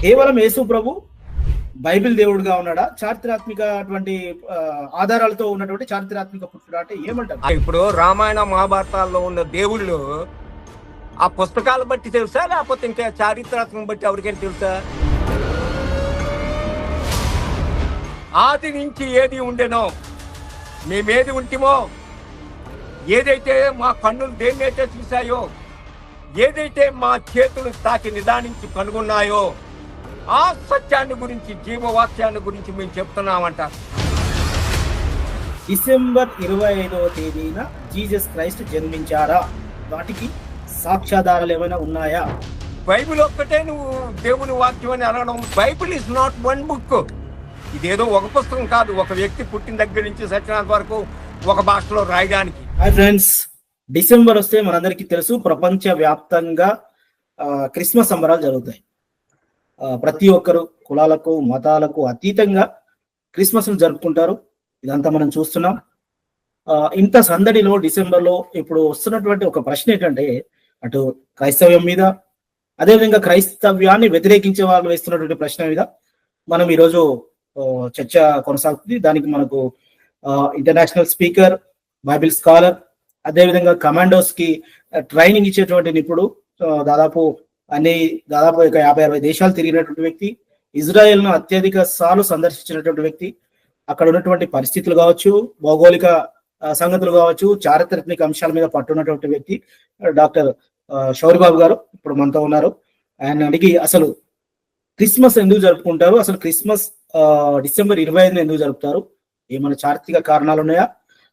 కేవలం యేసు ప్రభు బైబిల్ దేవుడుగా ఉన్నాడా, చారిత్రాత్మక అటువంటి ఆధారాలతో ఉన్నటువంటి చారిత్రాత్మక పుట్టుడా అంటే ఏమంటారు? ఇప్పుడు రామాయణ మహాభారతాల్లో ఉన్న దేవుళ్ళు ఆ పుస్తకాలు బట్టి తెలుసా, లేకపోతే ఇంకా చారిత్రాత్మకం బట్టి ఎవరికైనా తెలుసా? ఆది నుంచి ఏది ఉండేనో, మేమేది ఉంటేమో, ఏదైతే మా కన్నులు దేన్నైతే చూశాయో, ఏదైతే మా చేతులు తాకి నిదానించి కనుగొన్నాయో, ఆ సత్యాన్ని గురించి, జీవవాక్యాన్ని గురించి మేము చెప్తున్నామంట. డిసెంబర్ 25వ తేదీన జీసస్ క్రైస్ట్ జన్మించారా? వాటికి సాక్ష్యాధారాలు ఏమైనా ఉన్నాయా? బైబిల్ ఒక్కటే నువ్వు దేవుని వాక్యం అని అనడం. Bible is not one book. ఇదేదో ఒక పుస్తకం కాదు, ఒక వ్యక్తి పుట్టిన దగ్గర నుంచి సత్యనాథ్ వరకు ఒక భాషలో రాయడానికి. హాయ్ ఫ్రెండ్స్, డిసెంబర్ వస్తే మనందరికీ తెలుసు ప్రపంచ వ్యాప్తంగా క్రిస్మస్ సంబరాలు జరుగుతాయి. ప్రతి ఒక్కరు కులాలకు మతాలకు అతీతంగా క్రిస్మస్ జరుపుకుంటారు. ఇదంతా మనం చూస్తున్నాం. ఇంత సందడిలో డిసెంబర్లో ఇప్పుడు వస్తున్నటువంటి ఒక ప్రశ్న ఏంటంటే, అటు క్రైస్తవ్యం మీద, అదేవిధంగా క్రైస్తవ్యాన్ని వ్యతిరేకించే వాళ్ళు వేస్తున్నటువంటి ప్రశ్న మీద మనం ఈరోజు చర్చ కొనసాగుతుంది. దానికి మనకు ఇంటర్నేషనల్ స్పీకర్, బైబిల్ స్కాలర్, అదేవిధంగా కమాండోస్ కి ట్రైనింగ్ ఇచ్చేటువంటి నిపుణుడు, దాదాపు 50-60 దేశాలు తిరిగినటువంటి వ్యక్తి, ఇజ్రాయెల్ ను అత్యధిక సార్లు సందర్శించినటువంటి వ్యక్తి, అక్కడ ఉన్నటువంటి పరిస్థితులు కావచ్చు, భౌగోళిక సంగతులు కావచ్చు, చారిత్రాత్మక అంశాల మీద పట్టున్నటువంటి వ్యక్తి డాక్టర్ శౌరిబాబు గారు ఇప్పుడు మనతో ఉన్నారు. ఆయన అడిగి అసలు క్రిస్మస్ ఎందుకు జరుపుకుంటారు, అసలు క్రిస్మస్ డిసెంబర్ 25 ఎందుకు జరుపుతారు, ఏమైనా చారిత్రక కారణాలు ఉన్నాయా,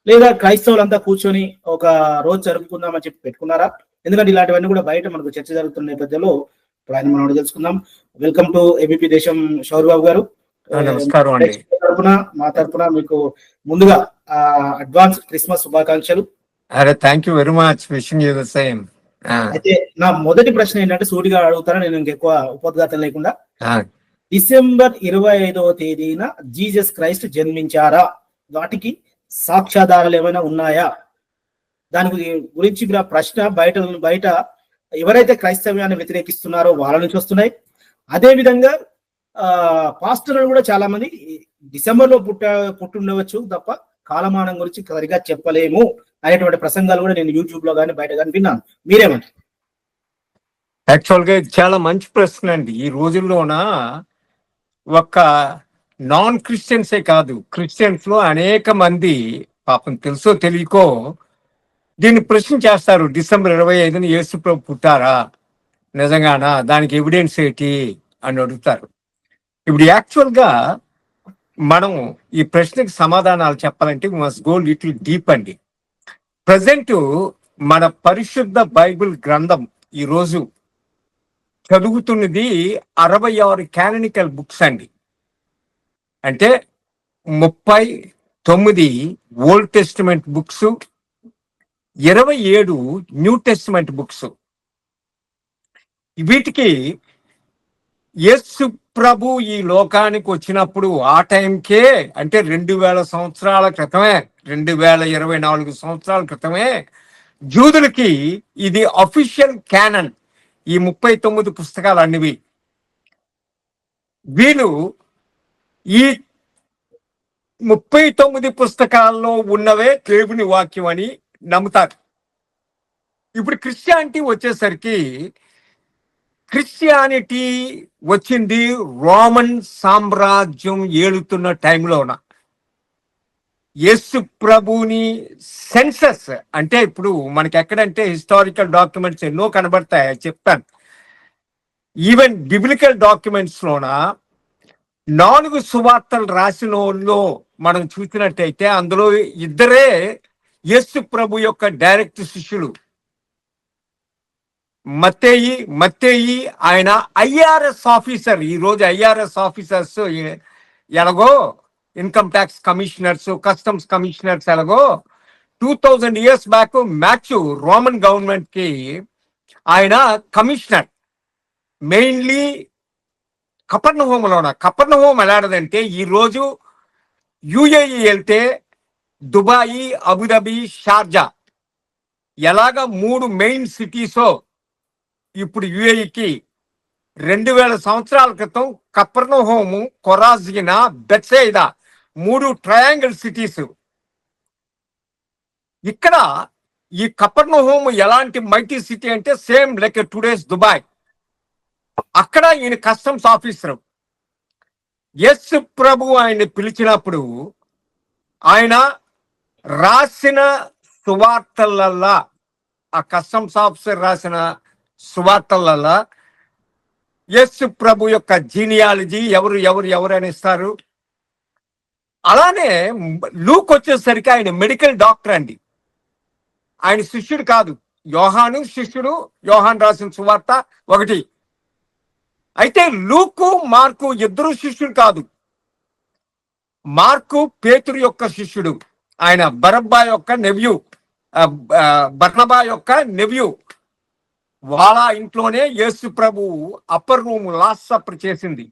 లేదా క్రైస్తవులంతా కూర్చొని ఒక రోజు జరుపుకుందామని చెప్పి పెట్టుకున్నారా? ఎందుకంటే ఇలాంటివన్నీ కూడా బయట మనకు చర్చ జరుగుతున్న నేపథ్యంలో ఇప్పుడు ఆయన మనం తెలుసుకుందాం. వెల్కమ్ టు ఏబీపీ దేశం శౌరిబాబు గారు. నమస్కారం అండి. మా తరపున మీకు ముందుగా అడ్వాన్స్ క్రిస్మస్ శుభాకాంక్షలు. అరే, thank you very much, wishing you the same. అయితే నా మొదటి ప్రశ్న ఏంటంటే, సూటిగా అడుగుతారా, నేను ఇంకెక్కువ ఉపోద్ఘాతం లేకుండా. డిసెంబర్ 25వ తేదీన జీసస్ క్రైస్ట్ జన్మించారా? వాటికి సాక్ష్యాధారాలు ఏమైనా ఉన్నాయా? దాని గురించి ప్రశ్న బయట ఎవరైతే క్రైస్తవ్యాన్ని వ్యతిరేకిస్తున్నారో వాళ్ళ నుంచి వస్తున్నాయి. అదే విధంగా పాస్టర్లు కూడా చాలా మంది డిసెంబర్ లో పుట్టుండవచ్చు తప్ప కాలమానం గురించి సరిగా చెప్పలేము అనేటువంటి ప్రసంగాలు కూడా నేను యూట్యూబ్ లో కానీ బయట కానీ విన్నాను. మీరేమంటారు? యాక్చువల్ గా చాలా మంచి ప్రశ్న అండి. ఈ రోజుల్లోన ఒక నాన్ క్రిస్టియన్సే కాదు, క్రిస్టియన్స్ లో అనేక మంది పాపం తెలుసో తెలియకో దీన్ని ప్రశ్న చేస్తారు. డిసెంబర్ 25ని యేసు ప్రభు పుట్టారా, నిజంగానా, దానికి ఎవిడెన్స్ ఏంటి అని అడుగుతారు. ఇప్పుడు యాక్చువల్ గా మనం ఈ ప్రశ్నకి సమాధానాలు చెప్పాలంటే మస్ట్ గో లిటిల్ డీప్ అండి. ప్రజెంట్ మన పరిశుద్ధ బైబిల్ గ్రంథం ఈరోజు చదువుతున్నది 66 కాననికల్ బుక్స్ అండి. అంటే 39 old testament books, 27 new testament books. వీటికి యేసు ప్రభు ఈ లోకానికి వచ్చినప్పుడు ఆ టైంకే, అంటే 2000 సంవత్సరాల క్రితమే, 2024 సంవత్సరాల క్రితమే జూదులకి ఇది అఫీషియల్ క్యానన్, ఈ 39 పుస్తకాలు అన్నివి. వీళ్ళు ఈ 39 పుస్తకాల్లో ఉన్నవే దేవుని వాక్యం అని నమ్ముతారు. ఇప్పుడు క్రిస్టియానిటీ వచ్చేసరికి, క్రిస్టియానిటీ వచ్చింది రోమన్ సామ్రాజ్యం ఏలుతున్న టైంలోన. యేసు ప్రభుని సెన్సస్ అంటే, ఇప్పుడు మనకి ఎక్కడంటే హిస్టారికల్ డాక్యుమెంట్స్ ఎన్నో కనబడతాయి, చెప్తాను. ఈవెన్ బిబ్లికల్ డాక్యుమెంట్స్ లోన 4 సువార్తలు రాసిన వాళ్ళు మనం చూసినట్టయితే అందులో ఇద్దరే యేసు ప్రభు యొక్క డైరెక్ట్ శిష్యులు. మత్తేయి ఆయన ఐఆర్ఎస్ ఆఫీసర్. ఈ రోజు ఐఆర్ఎస్ ఆఫీసర్స్ ఎలాగో income tax commissioners, customs commissioners ఎలాగో 2000 years back Matthew Roman government కి ఆయన కమిషనర్. మెయిన్లీ కపర్నహూమ్ ఎలాడదంటే, ఈరోజు యుఏఈ వెళ్తే దుబాయి, అబుదాబి, షార్జా ఎలాగా 3 మెయిన్ సిటీసో ఇప్పుడు యుఏఈకి 2000 సంవత్సరాల క్రితం కపెర్నహూము, కొరాజిన, బెత్సైదా 3 ట్రయాంగిల్ సిటీస్. ఇక్కడ ఈ కపెర్నహూము ఎలాంటి మైటీ సిటీ అంటే సేమ్ లైక్ టుడేస్ దుబాయ్. అక్కడ ఈయన కస్టమ్స్ ఆఫీసర్. యేసు ప్రభు ఆయన్ని పిలిచినప్పుడు ఆయన రాసిన సువార్తలల్లా, ఆ కస్టమ్స్ ఆఫీసర్ రాసిన సువార్తలల్లా యేసు ప్రభు యొక్క జీనియాలజీ ఎవరు ఎవరు ఎవరు అని ఇస్తారు. అలానే లూక్ వచ్చేసరికి ఆయన మెడికల్ డాక్టర్ అండి. ఆయన శిష్యుడు కాదు. యోహాను శిష్యుడు, యోహాన్ రాసిన సువార్త ఒకటి. అయితే లూకు, మార్కు ఇద్దరు శిష్యుడు కాదు. మార్కు పేతురు యొక్క శిష్యుడు. ఆయన బరబ్బా యొక్క నెవ్యూ, బర్నబా యొక్క నెవ్యూ. వాళ్ళ ఇంట్లోనే యేసు ప్రభు అప్పర్ రూమ్ లాస్ట్ సప్పర్ చేసింది.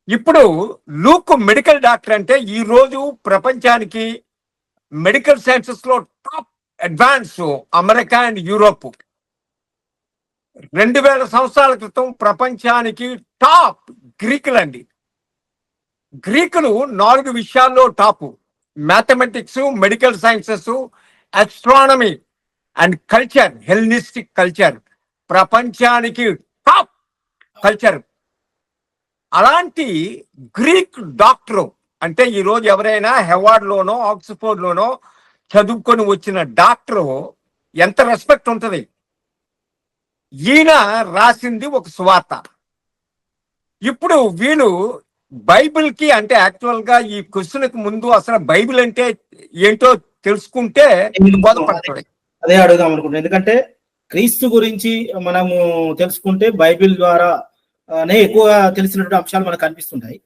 ఇప్పుడు లూక్ మెడికల్ డాక్టర్ అంటే ఈ రోజు ప్రపంచానికి మెడికల్ సైన్సెస్ లో top advance America and Europe. 2000 సంవత్సరాల క్రితం ప్రపంచానికి టాప్ గ్రీకులండి. గ్రీకులు 4 విషయాల్లో top: mathematics, medical sciences, astronomy and culture. Hellenistic culture ప్రపంచానికి టాప్ కల్చర్. అలాంటి గ్రీక్ డాక్టర్ అంటే ఈరోజు ఎవరైనా హెవార్డ్ లోనో ఆక్స్ఫోర్డ్ లోనో చదువుకొని వచ్చిన డాక్టర్ ఎంత రెస్పెక్ట్ ఉంటుంది. ఈయన రాసింది ఒక సువార్త. ఇప్పుడు వీళ్ళు బైబిల్ కి అంటే యాక్చువల్ గా ఈ క్వశ్చన్ కి ముందు అసలు బైబిల్ అంటే ఏంటో తెలుసుకుంటే బోధపడుతుంది. అదే అడుగుదాం అనుకుంటున్నాను. ఎందుకంటే క్రీస్తు గురించి మనము తెలుసుకుంటే బైబిల్ ద్వారా ఎక్కువగా తెలిసినటువంటి అంశాలు మనకు కనిపిస్తుంటాయి.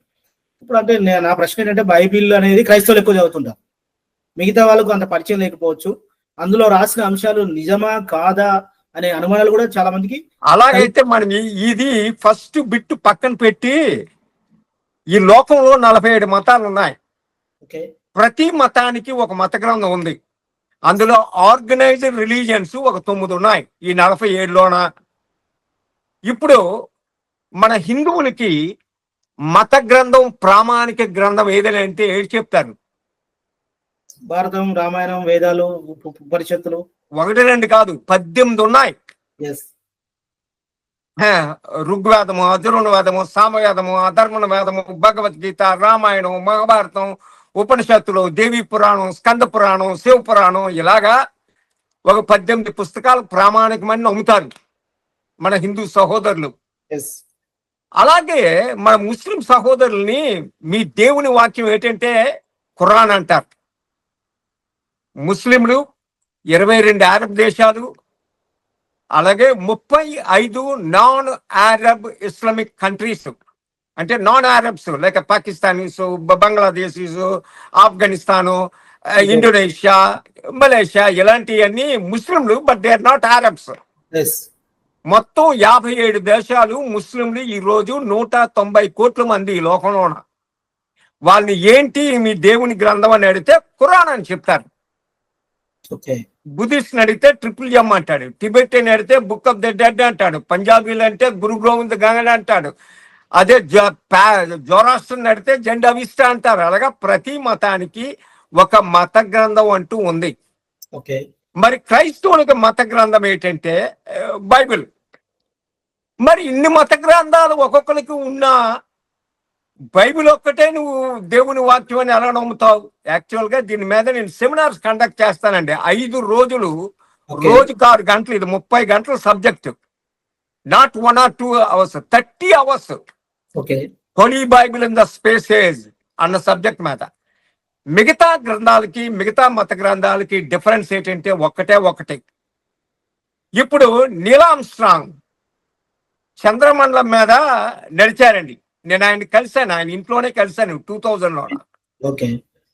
ఇప్పుడు అంటే నా ప్రశ్న ఏంటంటే, బైబిల్ అనేది క్రైస్తవులు ఎక్కువ చదువుతుంటారు, మిగతా వాళ్ళకు అంత పరిచయం లేకపోవచ్చు. అందులో రాసిన అంశాలు నిజమా కాదా అనే అనుమానాలు కూడా చాలా మందికి. అలాగైతే మనం ఇది ఫస్ట్ బిట్ పక్కన పెట్టి, ఈ లోకంలో 47 మతాలు ఉన్నాయి. ప్రతి మతానికి ఒక మత గ్రంథం ఉంది. అందులో ఆర్గనైజ్డ్ రిలీజియన్స్ ఒక 9 ఉన్నాయి ఈ 47లోన. ఇప్పుడు మన హిందువులకి మత గ్రంథం, ప్రామాణిక గ్రంథం ఏదైనా అంటే ఏది చెప్తారు? భారతం, రామాయణం, వేదాలు, ఉపనిషత్తులు. 1, 2 కాదు, 18 ఉన్నాయి. ఋగ్వేదము, అధర్వణ వేదము, సామవేదము, అధర్వణ వేదము, భగవద్గీత, రామాయణం, మహాభారతం, ఉపనిషత్తులు, దేవీ పురాణం, స్కంద పురాణం, శివ పురాణం, ఇలాగా ఒక 18 పుస్తకాలు ప్రామాణికమని నమ్ముతారు మన హిందూ సహోదరులు. అలాగే మన ముస్లిం సహోదరుల్ని మీ దేవుని వాక్యం ఏంటంటే ఖురాన్ అంటారు. ముస్లింలు 22 అరబ్ దేశాలు, అలాగే 35 నాన్ అరబ్ ఇస్లామిక్ కంట్రీస్, అంటే non Arabs like Pakistanis, Bangladeshis, Afghanistan, Indonesia, Malaysia, ఇలాంటివన్నీ ముస్లింలు, but they are not Arabs. మొత్తం 57 దేశాలు ముస్లింలు. ఈ రోజు 190 కోట్ల మంది ఈ లోకంలో. వాళ్ళని ఏంటి మీ దేవుని గ్రంథం అని అడిగితే ఖురాన్ అని చెప్తారు. బుద్ధిస్ట్ అడిగితే ట్రిపుల్ అంటాడు, టిబెటియన్ అడిగితే బుక్ ఆఫ్ ద డెడ్ అంటాడు, పంజాబీలు అంటే గురు గోవింద్ గంగ అంటాడు, అదే జోరాస్ట్రన్ అడిగితే జెండావిస్టా అంటారు. అలాగా ప్రతి మతానికి ఒక మత గ్రంథం అంటూ ఉంది. మరి క్రైస్తవునికి మత గ్రంథం ఏంటంటే బైబిల్. మరి ఇన్ని మత గ్రంథాలు ఒక్కొక్కరికి ఉన్న బైబిల్ ఒక్కటే నువ్వు దేవుని వాక్యం అని ఎలా నమ్ముతావు? యాక్చువల్ గా దీని మీద నేను సెమినార్స్ కండక్ట్ చేస్తానండి. 5 రోజులు, రోజుకు 6 గంటలు. ఇది 30 గంటల subject, not 1 or 2 hours, 30 hours. Holi Bible in the space age అన్న సబ్జెక్ట్ మీద. మిగతా గ్రంథాలకి, మిగతా మత గ్రంథాలకి డిఫరెన్స్ ఏంటంటే ఒకటే. ఇప్పుడు నీల్ ఆర్మ్స్ట్రాంగ్ చంద్రమండలం మీద నడిచారండి. నేను ఆయన కలిశాను, ఆయన ఇంట్లోనే కలిశాను 2000లో.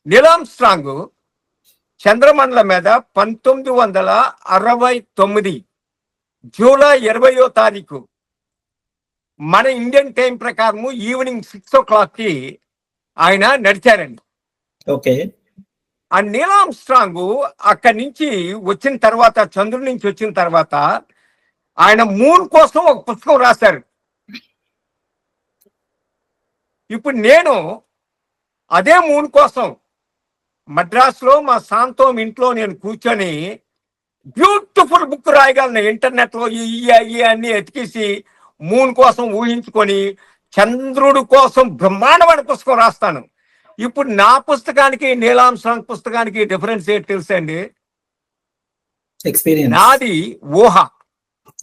నీల్ ఆర్మ్స్ట్రాంగ్ చంద్రమండలం మీద 1969 జూలై 20వ తారీఖు మన ఇండియన్ టైం ప్రకారము ఈవినింగ్ 6 o'clock ఆయన నడిచారండి. ఆ నీల్ ఆర్మ్స్ట్రాంగ్ అక్కడి నుంచి వచ్చిన తర్వాత, చంద్రుడి నుంచి వచ్చిన తర్వాత, ఆయన మూన్ కోసం ఒక పుస్తకం రాశారు. ఇప్పుడు నేను అదే మూన్ కోసం మద్రాసులో మా శాంతం ఇంట్లో నేను కూర్చొని బ్యూటిఫుల్ బుక్ రాయగలను. ఇంటర్నెట్లో ఈ అన్ని ఎతికేసి మూన్ కోసం ఊహించుకొని చంద్రుడి కోసం బ్రహ్మాండమైన పుస్తకం రాస్తాను. ఇప్పుడు నా పుస్తకానికి నీలాంశాంగ్ పుస్తకానికి డిఫరెన్స్ ఏంటి తెలుసండి? ఎక్స్పీరియన్స్. నాది ఊహ,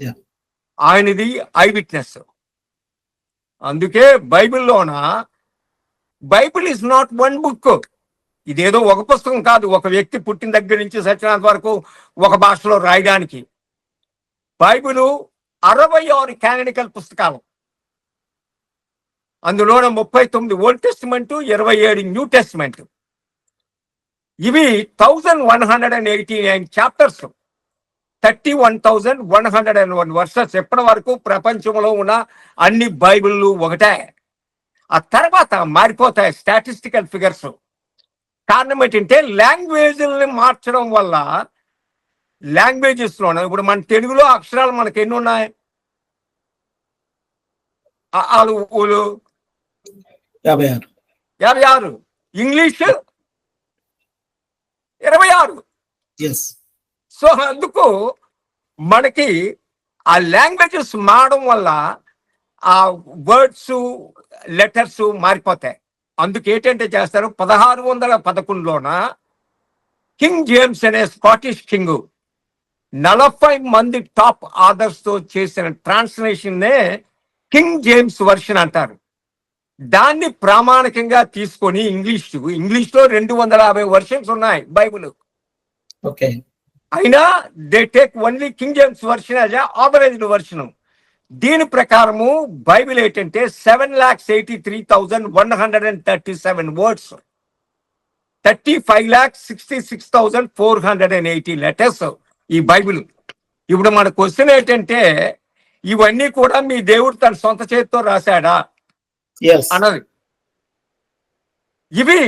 Yeah. ఆయనది ఐ విట్నెస్. అందుకే బైబిల్లోన Bible is not one book. ఇదేదో ఒక పుస్తకం కాదు, ఒక వ్యక్తి పుట్టిన దగ్గర నుంచి సత్యనాథ్ వరకు ఒక భాషలో రాయడానికి. బైబిలు 66 కాననికల్ పుస్తకాలు, అందులోన 39 ఓల్డ్ టెస్టిమెంట్, 27 న్యూ టెస్టిమెంట్. ఇవి 1189 చాప్టర్స్, 31,101 వర్సెస్. ఎప్పటి వరకు ప్రపంచంలో ఉన్న అన్ని బైబిళ్ళు ఒకటే. ఆ తర్వాత మారిపోతాయి స్టాటిస్టికల్ ఫిగర్స్. కారణం ఏంటంటే లాంగ్వేజ్ని మార్చడం వల్ల లాంగ్వేజెస్ లోనే ఇప్పుడు మన తెలుగులో అక్షరాలు మనకి ఎన్ని ఉన్నాయి? 56. ఇంగ్లీష్ 26. సో అందుకు మనకి ఆ లాంగ్వేజెస్ మారడం వల్ల ఆ వర్డ్స్ లెటర్స్ మారిపోతాయి. అందుకు ఏంటంటే చేస్తారు, 1611లోన కింగ్ జేమ్స్ అనే స్కాటిష్ కింగ్ 40 మంది టాప్ ఆథర్స్ తో చేసిన ట్రాన్స్లేషన్ నే కింగ్ జేమ్స్ వర్షన్ అంటారు. దాన్ని ప్రామాణికంగా తీసుకొని ఇంగ్లీష్లో 250 వర్షన్స్ ఉన్నాయి బైబిల్. ఓకే. అయినా they take only King James version as authorised version. దీని ప్రకారము బైబిల్ ఏంటంటే 7,83,137 వర్డ్స్, 35,66,480 లెటర్స్ ఈ బైబిల్. ఇప్పుడు మన క్వశ్చన్ ఏంటంటే, ఇవన్నీ కూడా మీ దేవుడు తన సొంత చేతితో రాశాడా అన్నది. ఇవి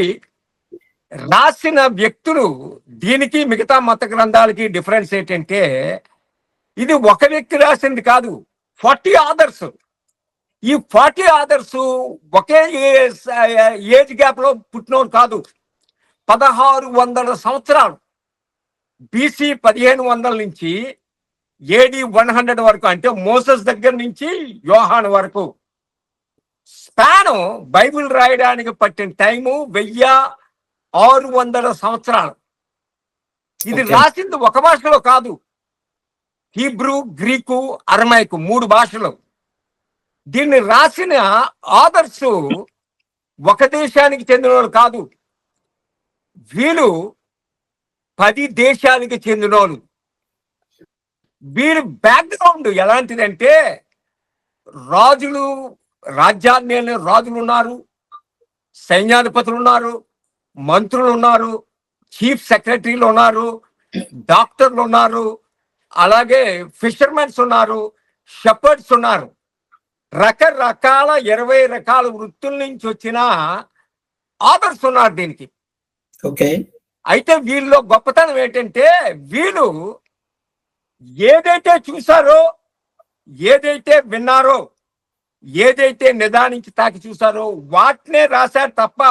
రాసిన వ్యక్తులు. దీనికి మిగతా మత గ్రంథాలకి డిఫరెన్స్ ఏంటంటే, ఇది ఒక వ్యక్తి రాసింది కాదు, 40 ఆథర్స్. ఈ 40 ఆథర్స్ ఒకే ఏజ్ గ్యాప్ లో పుట్టినోడు కాదు. 1600 సంవత్సరాలు, బీసీ 1500 నుంచి ఏడి 100 వరకు, అంటే మోసెస్ దగ్గర నుంచి యోహాను వరకు స్పాన్ బైబిల్ రాయడానికి పట్టిన టైము 1600 సంవత్సరాలు. ఇది రాసింది ఒక భాషలో కాదు, హీబ్రూ, గ్రీకు, అరమైకు 3 భాషలు. దీన్ని రాసిన ఆథర్స్ ఒక దేశానికి చెందిన వాళ్ళు కాదు, వీళ్ళు 10 దేశానికి చెందిన వాళ్ళు. వీరి బ్యాక్గ్రౌండ్ ఎలాంటిదంటే, రాజులు, రాజ్యాన్ని రాజులు ఉన్నారు, సైన్యాధిపతులు ఉన్నారు, మంత్రులు ఉన్నారు, చీఫ్ సెక్రటరీలు ఉన్నారు, డాక్టర్లు ఉన్నారు, అలాగే ఫిషర్మెన్స్ ఉన్నారు, షెపర్డ్స్ ఉన్నారు. రకరకాల 20 రకాల వృత్తుల నుంచి వచ్చిన ఆథర్స్ ఉన్నారు దీనికి. ఓకే. అయితే వీళ్ళలో గొప్పతనం ఏంటంటే, వీళ్ళు ఏదైతే చూసారో, ఏదైతే విన్నారో, ఏదైతే నిదానించి తాకి చూసారో వాటినే రాశారు తప్ప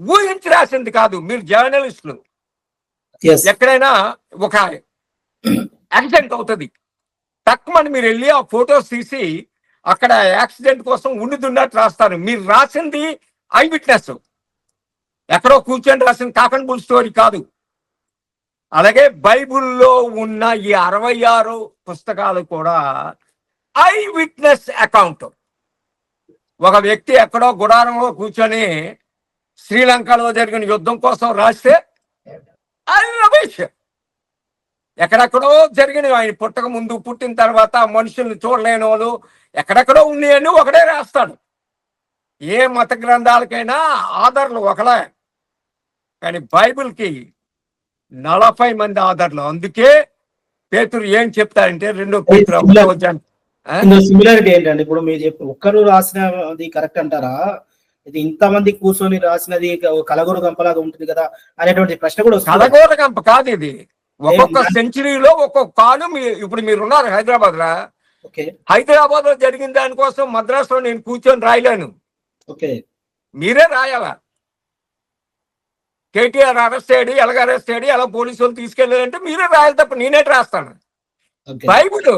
ఊహించి రాసింది కాదు. మీరు జర్నలిస్టులు, ఎక్కడైనా ఒక యాక్సిడెంట్ అవుతుంది, తక్కువని మీరు వెళ్ళి ఆ ఫొటోస్ తీసి అక్కడ యాక్సిడెంట్ కోసం ఉండుతున్నట్టు రాస్తారు. మీరు రాసింది ఐ విట్నెస్, ఎక్కడో కూర్చొని రాసిన కాకన్ బుల్ స్టోరీ కాదు. అలాగే బైబిల్లో ఉన్న ఈ 66 పుస్తకాలు కూడా ఐ విట్నెస్ అకౌంట్. ఒక వ్యక్తి ఎక్కడో గుడారంలో కూర్చొని శ్రీలంకలో జరిగిన యుద్ధం కోసం రాస్తే అది రమేష్. ఎక్కడెక్కడో జరిగిన, ఆయన పుట్టక ముందు, పుట్టిన తర్వాత మనుషుల్ని చూడలేని వాళ్ళు ఎక్కడెక్కడో ఉన్నాయని ఒకడే రాస్తాడు. ఏ మత గ్రంథాలకైనా ఆధార్లు ఒకలే, కానీ బైబిల్కి 40 మంది ఆధార్లు. అందుకే పేతురు ఏం చెప్తారంటే, 2 పేతురు సిమిలారిటీ ఏంటండి? ఇప్పుడు మీరు ఒక్కరు రాసినది కరెక్ట్ అంటారా, ఇది ఇంతమంది కూర్చొని రాసినది కలగూర గంపలాగా ఉంటుంది కదా అనేటువంటి ప్రశ్న కూడా వస్తుంది. కలగూర గంప కాదు ఇది, ఒక్కొక్క సెంచరీలో ఒక్కొక్క కాలం. ఇప్పుడు మీరు ఉన్నారు హైదరాబాద్ రా, హైదరాబాద్ లో జరిగిన దానికోసం మద్రాసులో నేను కూర్చొని రాయలేను. మీరే రాయాలా. కేటీఆర్ అరెస్ట్ అయ్యాడు, ఎలాగ అరెస్ట్ అయ్యాడు, ఎలా పోలీసు వాళ్ళు తీసుకెళ్ళారంటే మీరే రాయాలి తప్ప నేనే రాస్తాను. బైబిల్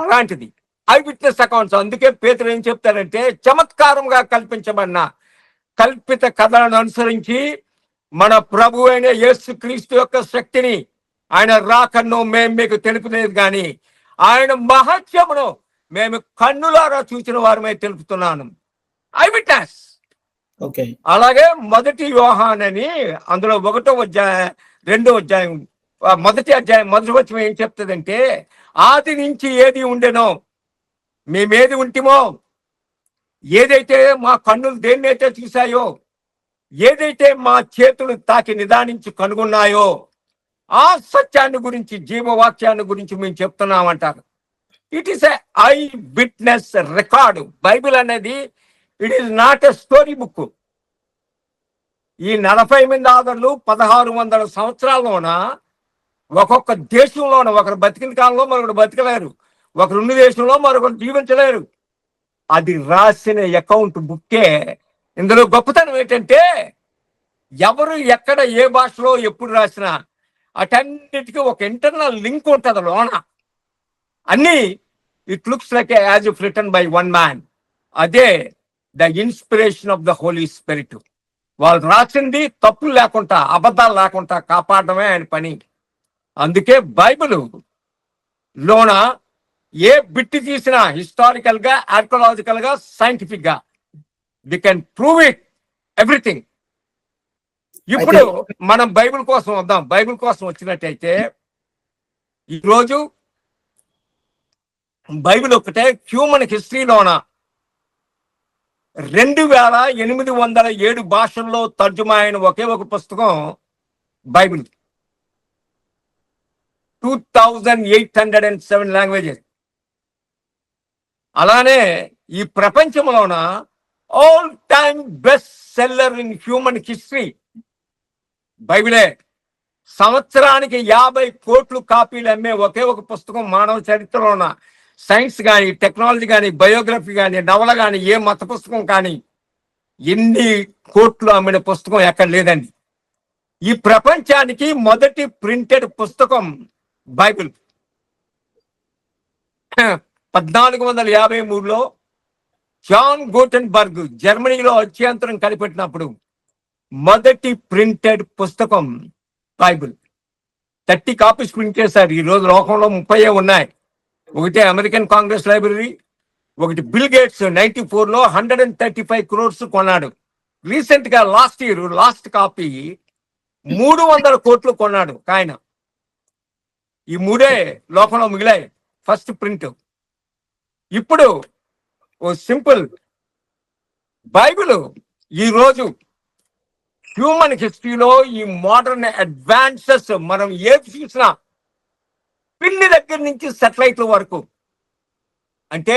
అలాంటిది, ఐ విట్నెస్ అకౌంట్స్. అందుకే పేతురు ఏం చెప్తారంటే, చమత్కారంగా కల్పించబడిన కల్పిత కథలను అనుసరించి మన ప్రభు అయిన యేసు క్రీస్తు యొక్క శక్తిని, ఆయన రాకను మేము మీకు తెలుపులేదు కానీ ఆయన మహత్యమును మేము కన్నులారా చూసిన వారమే తెలుపుతున్నాను. I witness. అలాగే మొదటి యోహాన్ అని, అందులో 1వ అధ్యాయం 2వ అధ్యాయం మొదటి వచనం ఏం చెప్తుందంటే, ఆది నుంచి ఏది ఉండెనో, మేమేది ఉంటిమో, ఏదైతే మా కన్నులు దేన్నైతే చూశాయో, ఏదైతే మా చేతులు తాకి నిదానించి కనుగొన్నాయో, ఆ సత్యాన్ని గురించి, జీవవాక్యాన్ని గురించి మేము చెప్తున్నామంటారు. It is a eye witness record. Bible అనేది it is not a story book. ఈ 48 ఆధర్లు 1600 సంవత్సరాల్లోన ఒక్కొక్క దేశంలోన ఒకరు బతికిన కాలంలో మరొకరు బతకలేరు, ఒకరు ఉన్న దేశంలో మరొకరు జీవించలేరు. అది రాసిన అకౌంట్ బుక్కే. ఇందులో గొప్పతనం ఏంటంటే, ఎవరు ఎక్కడ ఏ భాషలో ఎప్పుడు రాసినా అటన్నిటికీ ఒక ఇంటర్నల్ లింక్ ఉంటుంది లోన. అన్నీ it looks like as if written by one man. అదే the inspiration of the Holy Spirit. వాళ్ళు రాసింది తప్పులు లేకుండా, అబద్ధాలు లేకుండా కాపాడమే ఆయన పని. అందుకే బైబిల్ లోన ఏ బిట్టి తీసినా హిస్టారికల్ గా, ఆర్కియలాజికల్ గా, సైంటిఫిక్ గా we can prove it everything. ఇప్పుడు మనం బైబిల్ కోసం వద్దాం. బైబిల్ కోసం వచ్చినట్టయితే ఈరోజు బైబిల్ ఒకటే హ్యూమన్ హిస్టరీలోన 2807 భాషల్లో తర్జుమా అయిన ఒకే ఒక పుస్తకం బైబిల్. 2807 లాంగ్వేజెస్. అలానే ఈ ప్రపంచంలోన all time best seller in human history బైబిలే. సంవత్సరానికి 50 కోట్ల కాపీలు అమ్మే ఒకే ఒక పుస్తకం మానవ చరిత్రలోన, సైన్స్ కానీ, టెక్నాలజీ కానీ, బయోగ్రఫీ కానీ, నవల కానీ, ఏ మత పుస్తకం కానీ ఎన్ని కోట్లు అమ్మిన పుస్తకం ఎక్కడ లేదండి. ఈ ప్రపంచానికి మొదటి ప్రింటెడ్ పుస్తకం బైబిల్ 1453లో జాన్ గూటెన్బర్గ్ జర్మనీలో అత్యంతరం కనిపెట్టినప్పుడు మొదటి ప్రింటెడ్ పుస్తకం బైబిల్. 30 కాపీస్ ప్రింట్ చేశారు. ఈ రోజు లోకంలో 30 ఉన్నాయి. ఒకటి అమెరికన్ కాంగ్రెస్ లైబ్రరీ, ఒకటి బిల్ గేట్స్ 94లో 135 crores కొన్నాడు. రీసెంట్ గా లాస్ట్ కాపీ 300 కోట్లు కొన్నాడు ఆయన. ఈ 3 లోకంలో మిగిలాయి ఫస్ట్ ప్రింట్. ఇప్పుడు ఓ సింపుల్ బైబిల్ ఈరోజు హ్యూమన్ హిస్టరీలో ఈ మోడర్న్ అడ్వాన్సెస్ మనం ఏది చూసినా, పిల్లి దగ్గర నుంచి సెటిలైట్ల వరకు, అంటే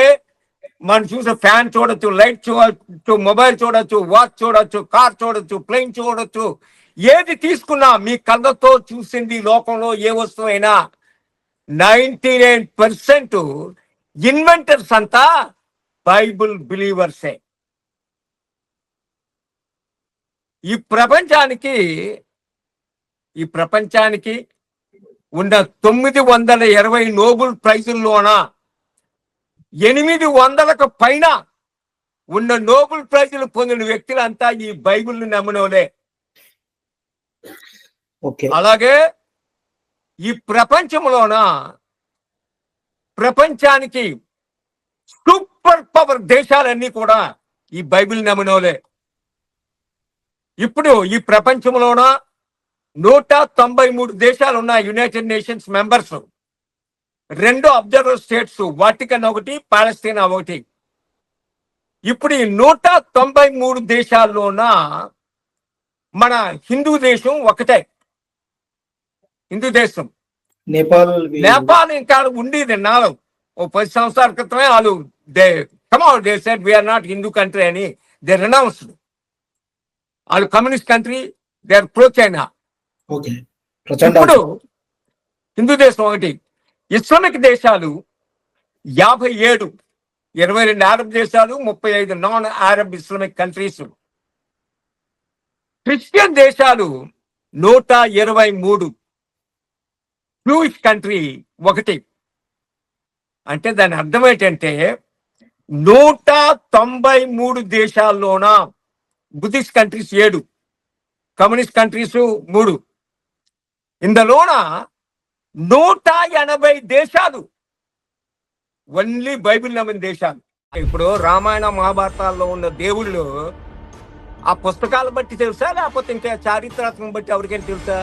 మనం చూసే ఫ్యాన్ చూడొచ్చు, లైట్ చూడొచ్చు, మొబైల్ చూడొచ్చు, వాచ్ చూడొచ్చు, కార్ చూడొచ్చు, ప్లేన్ చూడొచ్చు, ఏది తీసుకున్నా మీ కళ్ళతో చూసింది లోకంలో ఏ వస్తువు అయినా 99% ఇన్వెంటర్స్ అంతా బైబిల్ బిలీవర్సే. ఈ ప్రపంచానికి ఉన్న 920 నోబెల్ ప్రైజుల్లోన 800కు పైన ఉన్న నోబెల్ ప్రైజులు పొందిన వ్యక్తులంతా ఈ బైబిల్ని నమ్మినోలే. అలాగే ఈ ప్రపంచానికి సూపర్ పవర్ దేశాలన్నీ కూడా ఈ బైబిల్ నమ్మినోలే. ఇప్పుడు ఈ ప్రపంచంలోన 193 దేశాలు ఉన్నాయి United nations members. 2 observer states, Vatican ఒకటి, పాలస్తీనా ఒకటి. ఇప్పుడు ఈ 193 దేశాల్లోన మన హిందూ దేశం ఒకటే. హిందూ దేశం నేపాల్ ఇంకా ఉండేది నాలో 10 సంవత్సరాల క్రితమే. వాళ్ళు they said we're not Hindu country అని దే రెనౌన్స్డ్. వాళ్ళు communist country, they are pro China. ఇప్పుడు హిందూ దేశం ఒకటి. ఇస్లామిక్ దేశాలు 57, 22 అరబ్ దేశాలు, 35 non Arab Islamic countries. Christian దేశాలు 123, జూయిష్ కంట్రీ 1. అంటే దాని అర్థం ఏంటంటే 193 దేశాల్లోన బుద్ధిస్ట్ కంట్రీస్ 7, కమ్యూనిస్ట్ కంట్రీస్ 3, ఇందులోన 180 దేశాలు ఓన్లీ బైబిల్ నమ్మిన దేశాలు. ఇప్పుడు రామాయణ మహాభారతాల్లో ఉన్న దేవుళ్ళు ఆ పుస్తకాలు బట్టి తెలుసా, లేకపోతే ఇంకా చారిత్రాత్మకం బట్టి ఎవరికైనా తెలుసా?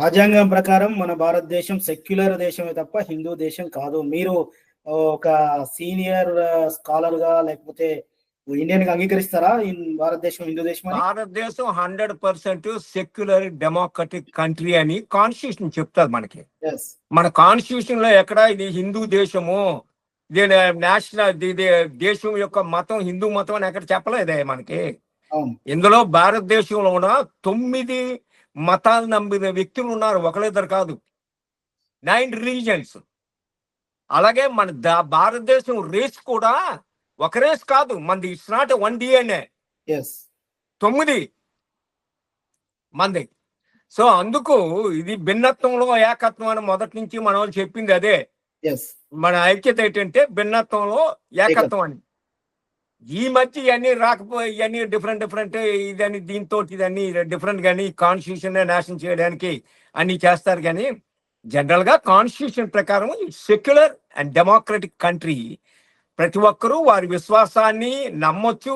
రాజ్యాంగం ప్రకారం మన భారతదేశం సెక్యులర్ దేశమే తప్ప హిందూ దేశం కాదు. మీరు ఒక సీనియర్ స్కాలర్ గా లేకపోతే ఇండియన్ గా అంగీకరిస్తారా భారతదేశం హిందూ దేశం? భారతదేశం 100% సెక్యులర్ డెమోక్రటిక్ కంట్రీ అని కాన్స్టిట్యూషన్ చెప్తారు మనకి. మన కాన్స్టిట్యూషన్ లో ఎక్కడ ఇది హిందూ దేశము, దీని నేషనల్ దేశం యొక్క మతం హిందూ మతం అని ఎక్కడ చెప్పలేదే మనకి. ఇందులో భారతదేశంలో 9 మతాలు నమ్మిన వ్యక్తులు ఉన్నారు, ఒకళ్ళిద్దరు కాదు, 9 రిలీజియన్స్. అలాగే మన భారతదేశం రేస్ కూడా ఒక రేస్ కాదు, మనది ఇట్స్ నాట్ 1 DNA, 9 మంది. సో అందుకు ఇది భిన్నత్వంలో ఏకత్వం అని మొదటి నుంచి మన వాళ్ళు చెప్పింది అదే. మన ఐక్యత ఏంటంటే భిన్నత్వంలో ఏకత్వం అని. ఈ మధ్య ఇవన్నీ రాకపోయి ఇవన్నీ డిఫరెంట్ ఇదని దీంతో ఇదన్నీ డిఫరెంట్ కానీ కాన్స్టిట్యూషన్ నాశనం చేయడానికి అన్ని చేస్తారు. కానీ జనరల్ గా కాన్స్టిట్యూషన్ ప్రకారం సెక్యులర్ అండ్ డెమోక్రటిక్ కంట్రీ. ప్రతి ఒక్కరూ వారి విశ్వాసాన్ని నమ్మొచ్చు,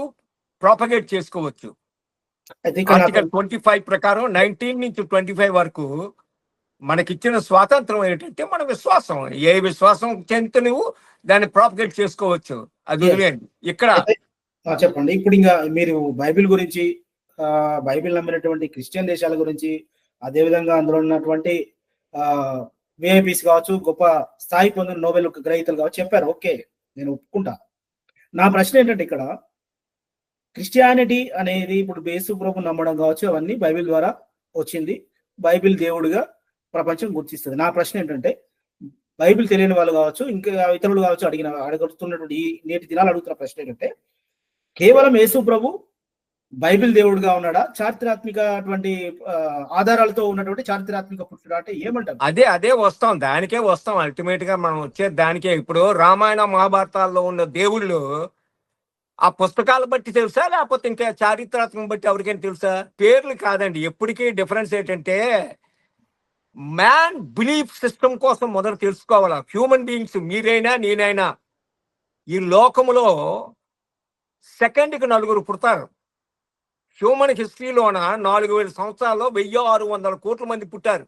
ప్రాపగేట్ చేసుకోవచ్చు. ఆర్టికల్ 25 ప్రకారం 19 నుంచి 25 వరకు మనకిచ్చిన స్వాతంత్రం ఏంటంటే మన విశ్వాసం, ఏ విశ్వాసం చెంత నువ్వు దాన్ని ప్రాపగేట్ చేసుకోవచ్చు. అది వదిలేండి. ఇక్కడ చెప్పండి. ఇప్పుడు ఇంకా మీరు బైబిల్ గురించి, బైబిల్ నమ్మినటువంటి క్రిస్టియన్ దేశాల గురించి, అదే విధంగా అందులో ఉన్నటువంటి విఐపీస్ కావచ్చు, గొప్ప స్థాయి పొందిన నోబెల్ గ్రహీతలు కావచ్చు చెప్పారు. ఓకే, నేను ఒప్పుకుంటా. నా ప్రశ్న ఏంటంటే ఇక్కడ క్రిస్టియానిటీ అనేది ఇప్పుడు యేసు ప్రభు నమ్మడం కావచ్చు, అవన్నీ బైబిల్ ద్వారా వచ్చింది. బైబిల్ దేవుడిగా ప్రపంచం గుర్తిస్తుంది. నా ప్రశ్న ఏంటంటే బైబిల్ తెలియని వాళ్ళు కావచ్చు, ఇంకా ఇతరులు కావచ్చు, అడుగుతున్నటువంటి ఈ నేటి దినాలు అడుగుతున్న ప్రశ్న ఏంటంటే కేవలం యేసు ప్రభు బైబిల్ దేవుడిగా ఉన్నాడా, చారిత్రాత్మక ఆధారాలతో ఉన్నటువంటి చారిత్రాత్మక పుట్టుడా అంటే ఏమంటారు? అదే వస్తాం, దానికే వస్తాం. అల్టిమేట్ గా మనం వచ్చేది దానికే. ఇప్పుడు రామాయణ మహాభారతాల్లో ఉన్న దేవుళ్ళు ఆ పుస్తకాలు బట్టి తెలుసా, లేకపోతే ఇంకా చారిత్రాత్మకం బట్టి ఎవరికైనా తెలుసా? పేర్లు కాదండి. ఎప్పటికీ డిఫరెన్స్ ఏంటంటే మ్యాన్ బిలీఫ్ సిస్టమ్ కోసం మొదలు తెలుసుకోవాలా. హ్యూమన్ బీయింగ్స్, మీరైనా నేనైనా, ఈ లోకములో సెకండ్కి 4 పుడతారు. హ్యూమన్ హిస్టరీలోన 4000 సంవత్సరాల్లో 1600 కోట్ల మంది పుట్టారు.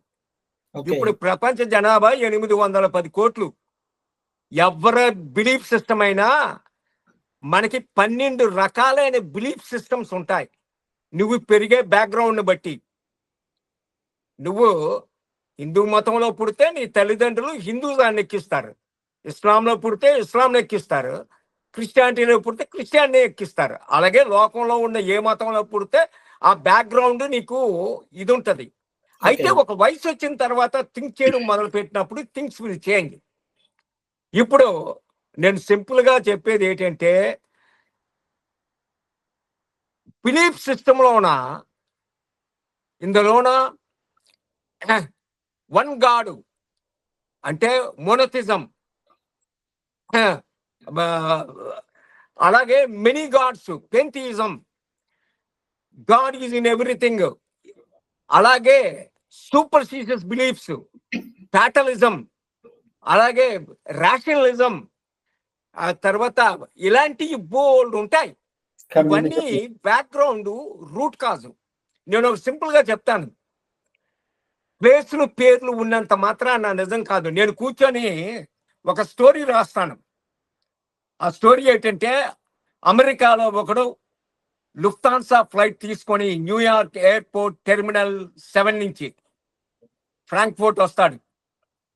ఇప్పుడు ప్రపంచ జనాభా 810 కోట్లు. ఎవరి బిలీఫ్ సిస్టమ్ అయినా మనకి 12 రకాలైన బిలీఫ్ సిస్టమ్స్ ఉంటాయి. నువ్వు పెరిగే బ్యాక్గ్రౌండ్ని బట్టి. నువ్వు హిందూ మతంలో పుడితే నీ తల్లిదండ్రులు హిందూజాన్ని ఎక్కిస్తారు, ఇస్లాంలో పుడితే ఇస్లాంని ఎక్కిస్తారు, క్రిస్టియానిటీలో పుడితే క్రిస్టియాన్ని ఎక్కిస్తారు. అలాగే లోకంలో ఉన్న ఏ మతంలో పుడితే ఆ బ్యాక్గ్రౌండ్ నీకు ఇది ఉంటుంది. అయితే ఒక వయసు వచ్చిన తర్వాత థింక్ చేయడం మొదలు పెట్టినప్పుడు థింగ్స్ విల్ చేంజ్. ఇప్పుడు నేను సింపుల్ గా చెప్పేది ఏంటంటే బిలీఫ్ సిస్టంలోన ఇందులోన 1 గాడ్ అంటే మోనోథిజం, అలాగే many gods pantheism, God is in everything, అలాగే సూపర్స్టిషియస్ బిలీఫ్స్, ఫ్యాటలిజం, అలాగే రేషనలిజం, ఆ తర్వాత ఇలాంటివి బోల్డ్ ఉంటాయి. ఇవన్నీ బ్యాక్గ్రౌండ్ రూట్ కాజు. నేను ఒక సింపుల్ గా చెప్తాను. ప్లేస్లు పేర్లు ఉన్నంత మాత్రాన నిజం కాదు. నేను కూర్చొని ఒక స్టోరీ రాస్తాను. ఆ స్టోరీ ఏంటంటే అమెరికాలో ఒకడు లుఫ్తాన్సా ఫ్లైట్ తీసుకొని న్యూయార్క్ ఎయిర్పోర్ట్ టెర్మినల్ 7 నుంచి ఫ్రాంక్ఫర్ట్ వస్తాడు.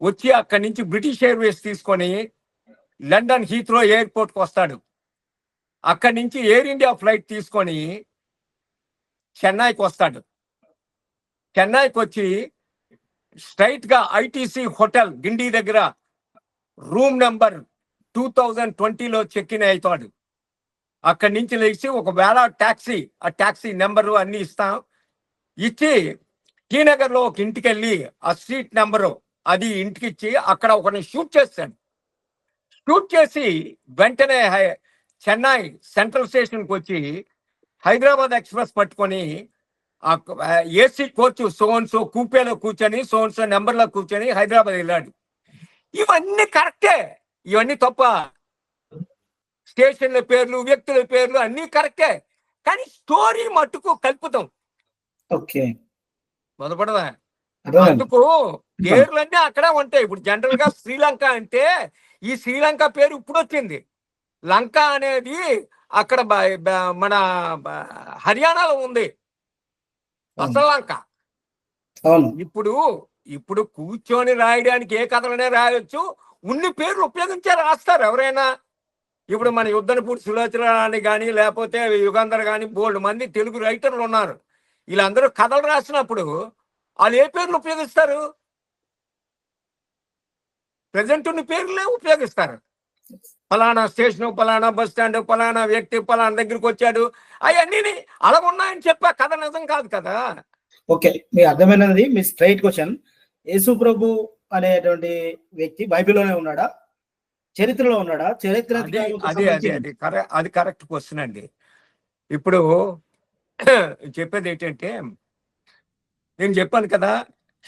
వచ్చి అక్కడి నుంచి బ్రిటిష్ ఎయిర్వేస్ తీసుకొని లండన్ హీత్రో ఎయిర్పోర్ట్కి వస్తాడు. అక్కడి నుంచి ఎయిర్ ఇండియా ఫ్లైట్ తీసుకొని చెన్నైకి వస్తాడు. చెన్నైకి వచ్చి స్ట్రైట్ గా ఐటీసీ హోటల్ గిండి దగ్గర రూమ్ నెంబర్ 2020లో చెక్ ఇన్ అవుతాడు. అక్కడి నుంచి లేచి ఒకవేళ ట్యాక్సీ, ఆ ట్యాక్సీ నెంబరు అన్ని ఇస్తాం. ఇచ్చి టీ నగర్లో ఒక ఇంటికి వెళ్ళి ఆ స్ట్రీట్ నెంబరు అది ఇంటికి ఇచ్చి అక్కడ ఒకరిని షూట్ చేస్తాడు. షూట్ చేసి వెంటనే చెన్నై సెంట్రల్ స్టేషన్కి వచ్చి హైదరాబాద్ ఎక్స్ప్రెస్ పట్టుకొని ఏసీ కోచ్ సోన్సో కూపేలో కూర్చొని సోన్సో నెంబర్లో కూర్చొని హైదరాబాద్ వెళ్ళాడు. ఇవన్నీ కరెక్టే, ఇవన్నీ తప్ప. స్టేషన్ల పేర్లు, వ్యక్తుల పేర్లు అన్ని కరెక్టే, కానీ స్టోరీ మట్టుకు కల్పుతాం. ఓకే, మొదపడదా? అర్థమైంది. అందుకు పేర్లన్నీ అక్కడే ఉంటాయి. ఇప్పుడు జనరల్ గా శ్రీలంక అంటే ఈ శ్రీలంక పేరు ఇప్పుడు వచ్చింది. లంక అనేది అక్కడ మన హర్యానాలో ఉంది అసలు లంక. అవును, ఇప్పుడు కూర్చొని రాయడానికి ఏ కథలనే రాయొచ్చు, ఉన్ని పేర్లు ఉపయోగించే రాస్తారు ఎవరైనా. ఇప్పుడు మన యుద్ధనపూడి సులోచన అని కానీ లేకపోతే యుగంధర్ కానీ బోల్డ్ మంది తెలుగు రైటర్లు ఉన్నారు. వీళ్ళందరూ కథలు రాసినప్పుడు వాళ్ళు ఏ పేర్లు ఉపయోగిస్తారు? ప్రజెంట్ ఉన్న పేర్లే ఉపయోగిస్తారు. ఫలానా స్టేషన్, ఫలానా బస్ స్టాండ్, ఫలానా వ్యక్తి ఫలానా దగ్గరికి వచ్చాడు, అవన్నీ అలాగున్నాయని చెప్పా కథ నిజం కాదు కదా. ఓకే, మీకు అర్థమైనది. మీ స్ట్రైట్ క్వశ్చన్, యేసు ప్రభు అనేటువంటి వ్యక్తి బైబిల్లోనే ఉన్నాడా, చరిత్రలో ఉన్నాడా? చరిత్ర అది కరెక్ట్ క్వశ్చన్ అండి. ఇప్పుడు చెప్పేది ఏంటంటే, నేను చెప్పాను కదా,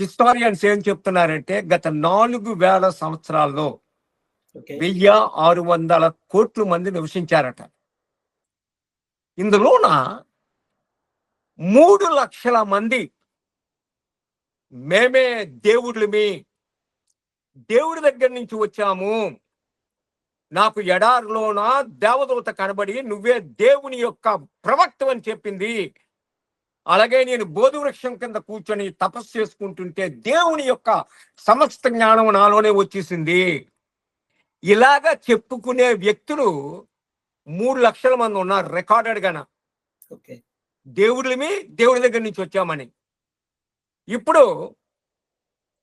హిస్టారియన్స్ ఏం చెప్తున్నారంటే గత 4000 సంవత్సరాల్లో 1600 కోట్ల మంది నివసించారట. ఇందులోన 3 లక్షల మంది మేమే దేవుళ్ళమి, దేవుడి దగ్గర నుంచి వచ్చాము, నాకు ఎడారిలోన దేవదూత కనబడి నువ్వే దేవుని యొక్క ప్రవక్త అని చెప్పింది, అలాగే నేను బోధవృక్షం కింద కూర్చొని తపస్సు చేసుకుంటుంటే దేవుని యొక్క సమస్త జ్ఞానం నాలోనే వచ్చేసింది, ఇలాగా చెప్పుకునే వ్యక్తులు 3 లక్షల మంది ఉన్నారు రికార్డెడ్ గాన. దేవుళ్ళమి, దేవుడి దగ్గర నుంచి వచ్చామని. ఇప్పుడు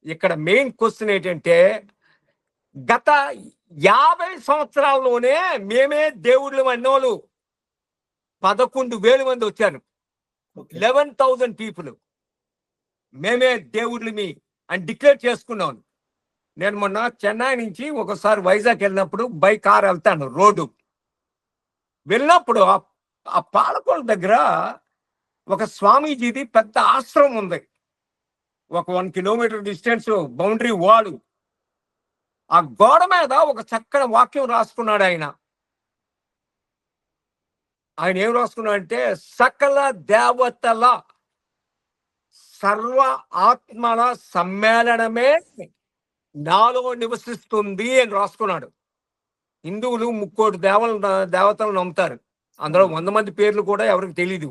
ఇక్కడ మెయిన్ క్వశ్చన్ ఏంటంటే, గత 50 సంవత్సరాల్లోనే మేమే దేవుళ్ళు అన్నోళ్ళు 11,000 మంది వచ్చారు. 11,000 పీపుల్ మేమే దేవుళ్ళమి అని డిక్లేర్ చేసుకున్నాను. నేను మొన్న చెన్నై నుంచి ఒకసారి వైజాగ్ వెళ్ళినప్పుడు బై కార్ వెళ్తాను, రోడ్డు వెళ్ళినప్పుడు ఆ పాలకొల దగ్గర ఒక స్వామీజీది పెద్ద ఆశ్రమం ఉంది. ఒక 1 కిలోమీటర్ డిస్టెన్స్ బౌండరీ వాల్. ఆ గోడ మీద ఒక చక్కని వాక్యం రాసుకున్నాడు ఆయన. ఏం రాసుకున్నాడంటే, సకల దేవతల సర్వ ఆత్మల సమ్మేళనమే నాలో నివసిస్తుంది అని రాసుకున్నాడు. హిందువులు 3 దేవతలు నమ్ముతారు. అందులో 100 మంది పేర్లు కూడా ఎవరికి తెలీదు.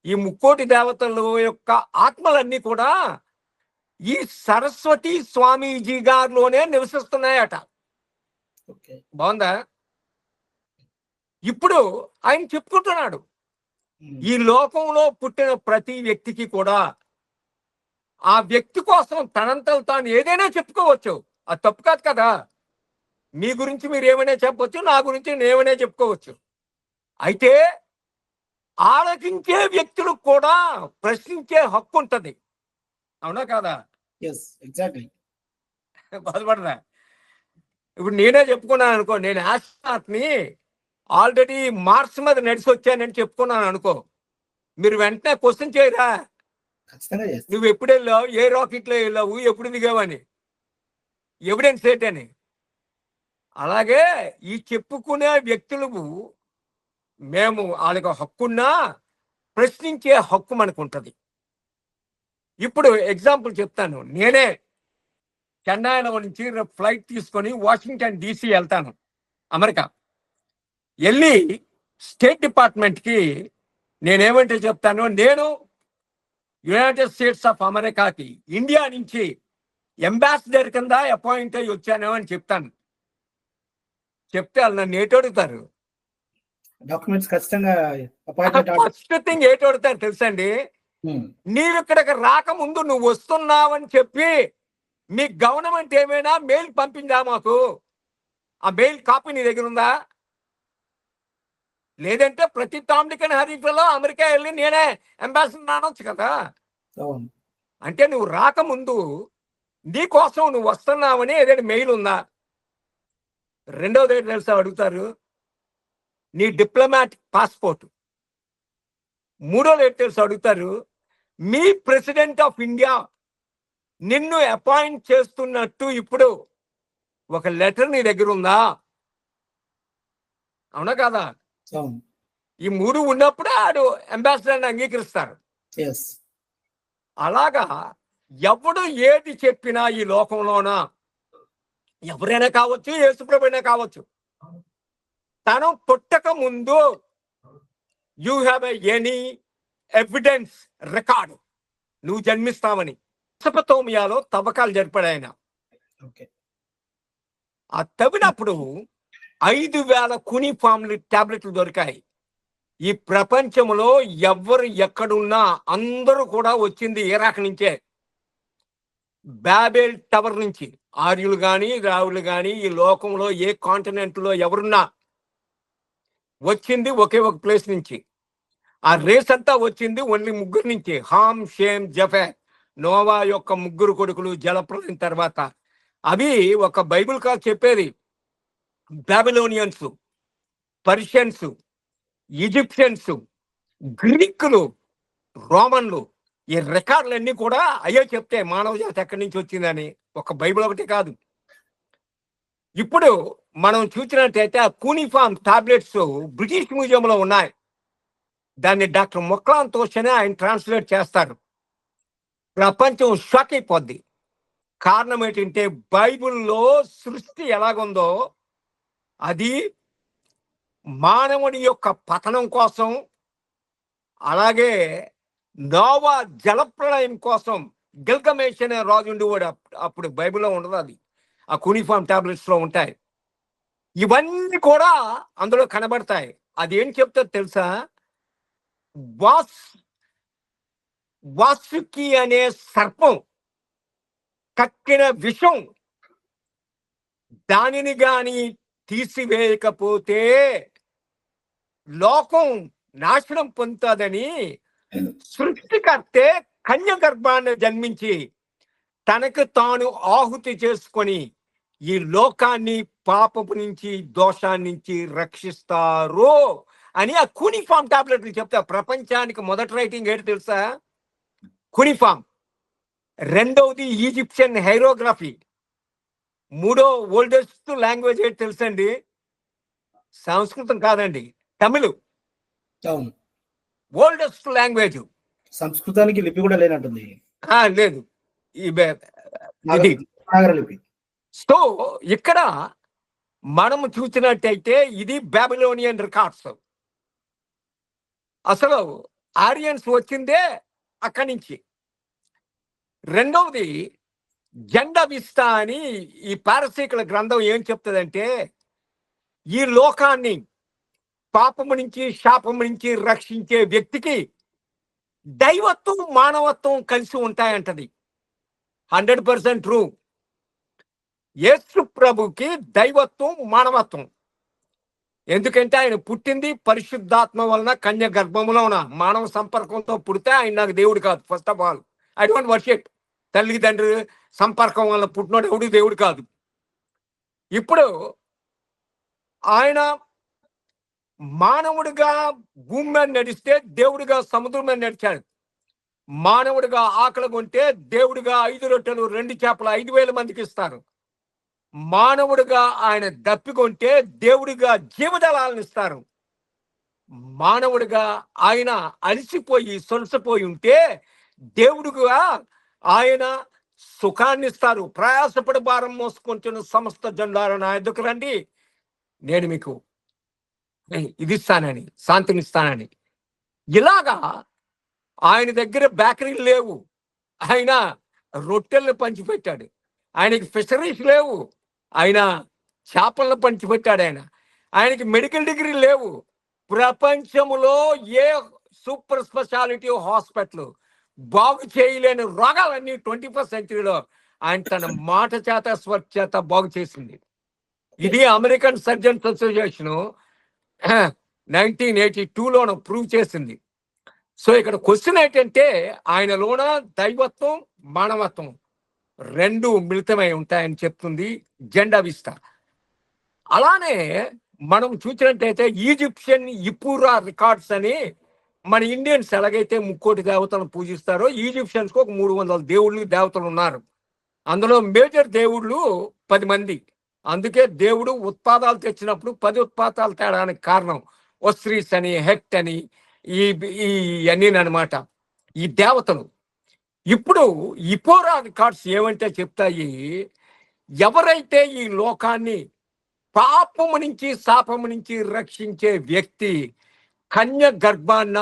ఈ 3 దేవతల యొక్క ఆత్మలన్నీ కూడా ఈ సరస్వతి స్వామీజీ గారిలోనే నివసిస్తున్నాయట. బాగుందా? ఇప్పుడు ఆయన చెప్పుకుంటున్నాడు, ఈ లోకంలో పుట్టిన ప్రతి వ్యక్తికి కూడా ఆ వ్యక్తి కోసం తనంతలు తాను ఏదైనా చెప్పుకోవచ్చు. అది తప్పు కాదు కదా. మీ గురించి మీరు ఏమైనా చెప్పవచ్చు, నా గురించి నేనేమైనా చెప్పుకోవచ్చు. అయితే ఆలోచించే వ్యక్తులకు కూడా ప్రశ్నించే హక్కు ఉంటుంది. అవునా కాదా? బాధపడరా? ఇప్పుడు నేనే చెప్పుకున్నాను అనుకో, నేను ఆస్ట్రోనాట్ని ఆల్రెడీ మార్స్ మీద నడిచి వచ్చానని చెప్పుకున్నాను అనుకో, మీరు వెంటనే క్వశ్చన్ చేయరా, నువ్వు ఎప్పుడు వెళ్ళావు, ఏ రాకెట్లో వెళ్ళావు, ఎప్పుడు దిగావని, ఎవిడెన్స్ ఏంటని. అలాగే ఈ చెప్పుకునే వ్యక్తులకు మేము వాళ్ళకి హక్కున్నా ప్రశ్నించే హక్కు మనకు ఉంటుంది. ఇప్పుడు ఎగ్జాంపుల్ చెప్తాను. నేనే చెన్నైలో నుంచి ఫ్లైట్ తీసుకొని వాషింగ్టన్ DC వెళ్తాను, అమెరికా. వెళ్ళి స్టేట్ డిపార్ట్మెంట్కి నేనేమంటే చెప్తాను, నేను యునైటెడ్ స్టేట్స్ ఆఫ్ అమెరికాకి ఇండియా నుంచి అంబాసిడర్ కింద అపాయింట్ అయ్యి వచ్చాను అని చెప్తాను. చెప్తే వాళ్ళు నన్ను ఏటి అడుగుతారు, ఫస్ట్ థింగ్ ఏటి అడుగుతారు తెలుసండి, నీవు ఇక్కడికి రాకముందు నువ్వు వస్తున్నావని చెప్పి మీ గవర్నమెంట్ ఏమైనా మెయిల్ పంపిందా మాకు? ఆ మెయిల్ కాపీ నీ దగ్గర ఉందా? లేదంటే ప్రతి డామినికన్ హరీఫ్లో అమెరికా వెళ్ళి నేనే అంబాసిడర్ అనొచ్చు కదా. అవును. అంటే నువ్వు రాకముందు నీ కోసం నువ్వు వస్తున్నావని ఏదైనా మెయిల్ ఉందా? రెండవది ఏంటి తెలుసా అడుగుతారు, నీ డిప్లొమాటిక్ పాస్పోర్ట్. మూడోది ఏంటి తెలుసా అడుగుతారు, మీ ప్రెసిడెంట్ ఆఫ్ ఇండియా నిన్ను అపాయింట్ చేస్తున్నట్టు ఇప్పుడు ఒక లెటర్ నీ దగ్గర ఉందా? అవునా కాదా? అవును. ఈ మూడు ఉన్నప్పుడు ఆడు అంబాసిడర్ని అంగీకరిస్తారు. ఎస్. అలాగా ఎవడు ఏది చెప్పినా ఈ లోకంలోన, ఎవరైనా కావచ్చు, యేసుప్రభువైనా కావచ్చు, తను పుట్టక ముందు you have any evidence record నువ్వు జన్మిస్తావని మెసొపొతేమియాలో తవ్వకాలు జరిపాడు ఆయన. ఓకే. ఆ తవ్వినప్పుడు 5,000 కునిఫామ్లు టాబ్లెట్లు దొరికాయి. ఈ ప్రపంచంలో ఎవరు ఎక్కడున్నా అందరూ కూడా వచ్చింది ఇరాక్ నుంచే, బాబెల్ టవర్ నుంచి. ఆర్యులు కానీ రావులు కానీ ఈ లోకంలో ఏ కాంటినెంట్ లో ఎవరున్నా వచ్చింది ఒకే ఒక ప్లేస్ నుంచి. ఆ రేస్ అంతా వచ్చింది ఓన్లీ ముగ్గురు నుంచి, హామ్, షేమ్, జఫే, నోవా యొక్క ముగ్గురు కొడుకులు జలప్రలయం తర్వాత. అవి ఒక బైబిల్ కాదు చెప్పేది, బాబిలోనియన్స్, పర్షియన్స్, ఈజిప్షియన్స్, గ్రీకులు, రోమన్లు, ఈ రికార్డులన్నీ కూడా అయ్యే చెప్తే మానవ జాతి ఎక్కడి నుంచి వచ్చిందని. ఒక బైబిల్ ఒకటి కాదు. ఇప్పుడు మనం చూసినట్టయితే ఆ కూనిఫామ్ టాబ్లెట్స్ బ్రిటిష్ మ్యూజియంలో ఉన్నాయి. దాన్ని డాక్టర్ మొక్లాన్ తోష్ అని ఆయన ట్రాన్స్లేట్ చేస్తారు. ప్రపంచం షాక్ అయిపోద్ది. కారణం ఏంటంటే బైబిల్లో సృష్టి ఎలాగుందో అది మానవుని యొక్క పతనం కోసం, అలాగే నోవా జలప్రళయం కోసం గిల్గమేష్ అనే రాజు ఉండేవాడు. అప్పుడు బైబిల్లో ఉండదు, అది ఆ కూనిఫామ్ టాబ్లెట్స్ లో ఉంటాయి. ఇవన్నీ కూడా అందులో కనబడతాయి. అది ఏం చెప్తా తెలుసా, వాసుకి అనే సర్పం కక్కిన విషం దానిని గాని తీసివేయకపోతే లోకం నాశనం పొందుతుందని సృష్టికర్తే కన్య గర్భాన్ని జన్మించి తనకు తాను ఆహుతి చేసుకొని ఈ లోకాన్ని పాపపు నుంచి, దోషాన్ని నుంచి రక్షిస్తారు అని ఆ కూనిఫామ్ టాబ్లెట్లు చెప్తా. ప్రపంచానికి మొదటి రైటింగ్ ఏంటి తెలుసా, కూనిఫామ్. రెండవది ఈజిప్షియన్ హైరోగ్రఫీ. మూడో ఓల్డెస్ట్ లాంగ్వేజ్ ఏంటి తెలుసండి, సంస్కృతం కాదండి, తమిళ్. అవును. Oldest language. సంస్కృతానికి లిపి కూడా లేనట్టుంది. లేదు, ఇది నాగరలిపి. సో ఇక్కడ మనము చూసినట్టయితే ఇది బాబిలోనియన్ రికార్డ్స్. అసలు ఆరియన్స్ వచ్చిందే అక్కడి నుంచి. రెండవది జెండవిస్తా అని ఈ పారసీకుల గ్రంథం ఏం చెప్తుందంటే, ఈ లోకాన్ని పాపము నుంచి, శాపము నుంచి రక్షించే వ్యక్తికి దైవత్వం, మానవత్వం కలిసి ఉంటాయంటది. 100% ట్రూ. యేసు ప్రభుకి దైవత్వం, మానవత్వం. ఎందుకంటే ఆయన పుట్టింది పరిశుద్ధాత్మ వలన కన్య గర్భములోన మానవ సంపర్కంతో పుడితే ఆయన నాకు దేవుడు కాదు. First of all I don't worship. తల్లిదండ్రి సంపర్కం వలన పుట్టినోడు ఎవడు దేవుడు కాదు. ఇప్పుడు ఆయన మానవుడిగా భూమి మీద నడిస్తే దేవుడిగా సముద్రం మీద నడిచాడు. మానవుడిగా ఆకలి కొంటే దేవుడిగా 5 రొట్టెలు 2 చేపలు 5,000 మందికి ఇస్తారు. మానవుడిగా ఆయన దప్పికొంటే దేవుడిగా జీవజలాలను ఇస్తారు. మానవుడిగా ఆయన అలసిపోయి సొలసిపోయి ఉంటే దేవుడిగా ఆయన సుఖాన్ని ఇస్తారు. ప్రయాసపడి భారం మోసుకుంటున్న సమస్త జనులారా నా ఎదుకు రండి, నేను మీకు ఇది ఇస్తానని, శాంతినిస్తానని. ఇలాగా ఆయన దగ్గర బేకరీలు లేవు, ఆయన రొట్టెలను పంచిపెట్టాడు. ఆయనకి ఫిషరీస్ లేవు, ఆయన చేపలను పంచిపెట్టాడు. ఆయనకి మెడికల్ డిగ్రీ లేవు. ప్రపంచంలో ఏ సూపర్ స్పెషాలిటీ హాస్పిటల్ బాగు చేయలేని రోగాలన్నీ 21st సెంచరీలో ఆయన తన మాట చేత, స్వర్ చేత బాగు చేసింది. ఇది అమెరికన్ సర్జన్స్ అసోసియేషన్ 1982లో ప్రూవ్ చేసింది. సో ఇక్కడ క్వశ్చన్ ఏంటంటే ఆయనలోన దైవత్వం మానవత్వం రెండు మిళితమై ఉంటాయని చెప్తుంది జెండా విస్తా. అలానే మనం చూసినట్టయితే ఈజిప్షియన్ ఇపురా రికార్డ్స్ అని మన ఇండియన్స్ ఎలాగైతే ముక్కోటి దేవతలను పూజిస్తారో ఈజిప్షియన్స్ కు ఒక 300 దేవుళ్ళు దేవతలు ఉన్నారు. అందులో మేజర్ దేవుళ్ళు 10 మంది. అందుకే దేవుడు ఉత్పాదాలు తెచ్చినప్పుడు 10 ఉత్పాదాలు తేడానికి కారణం ఒస్ట్రీస్ అని హెక్ట్ అని ఈ అన్నీ అనమాట ఈ దేవతలు. ఇప్పుడు ఇపోరా రికార్డ్స్ ఏమంటే చెప్తాయి, ఎవరైతే ఈ లోకాన్ని పాపము నుంచి శాపము నుంచి రక్షించే వ్యక్తి కన్య గర్భాన్న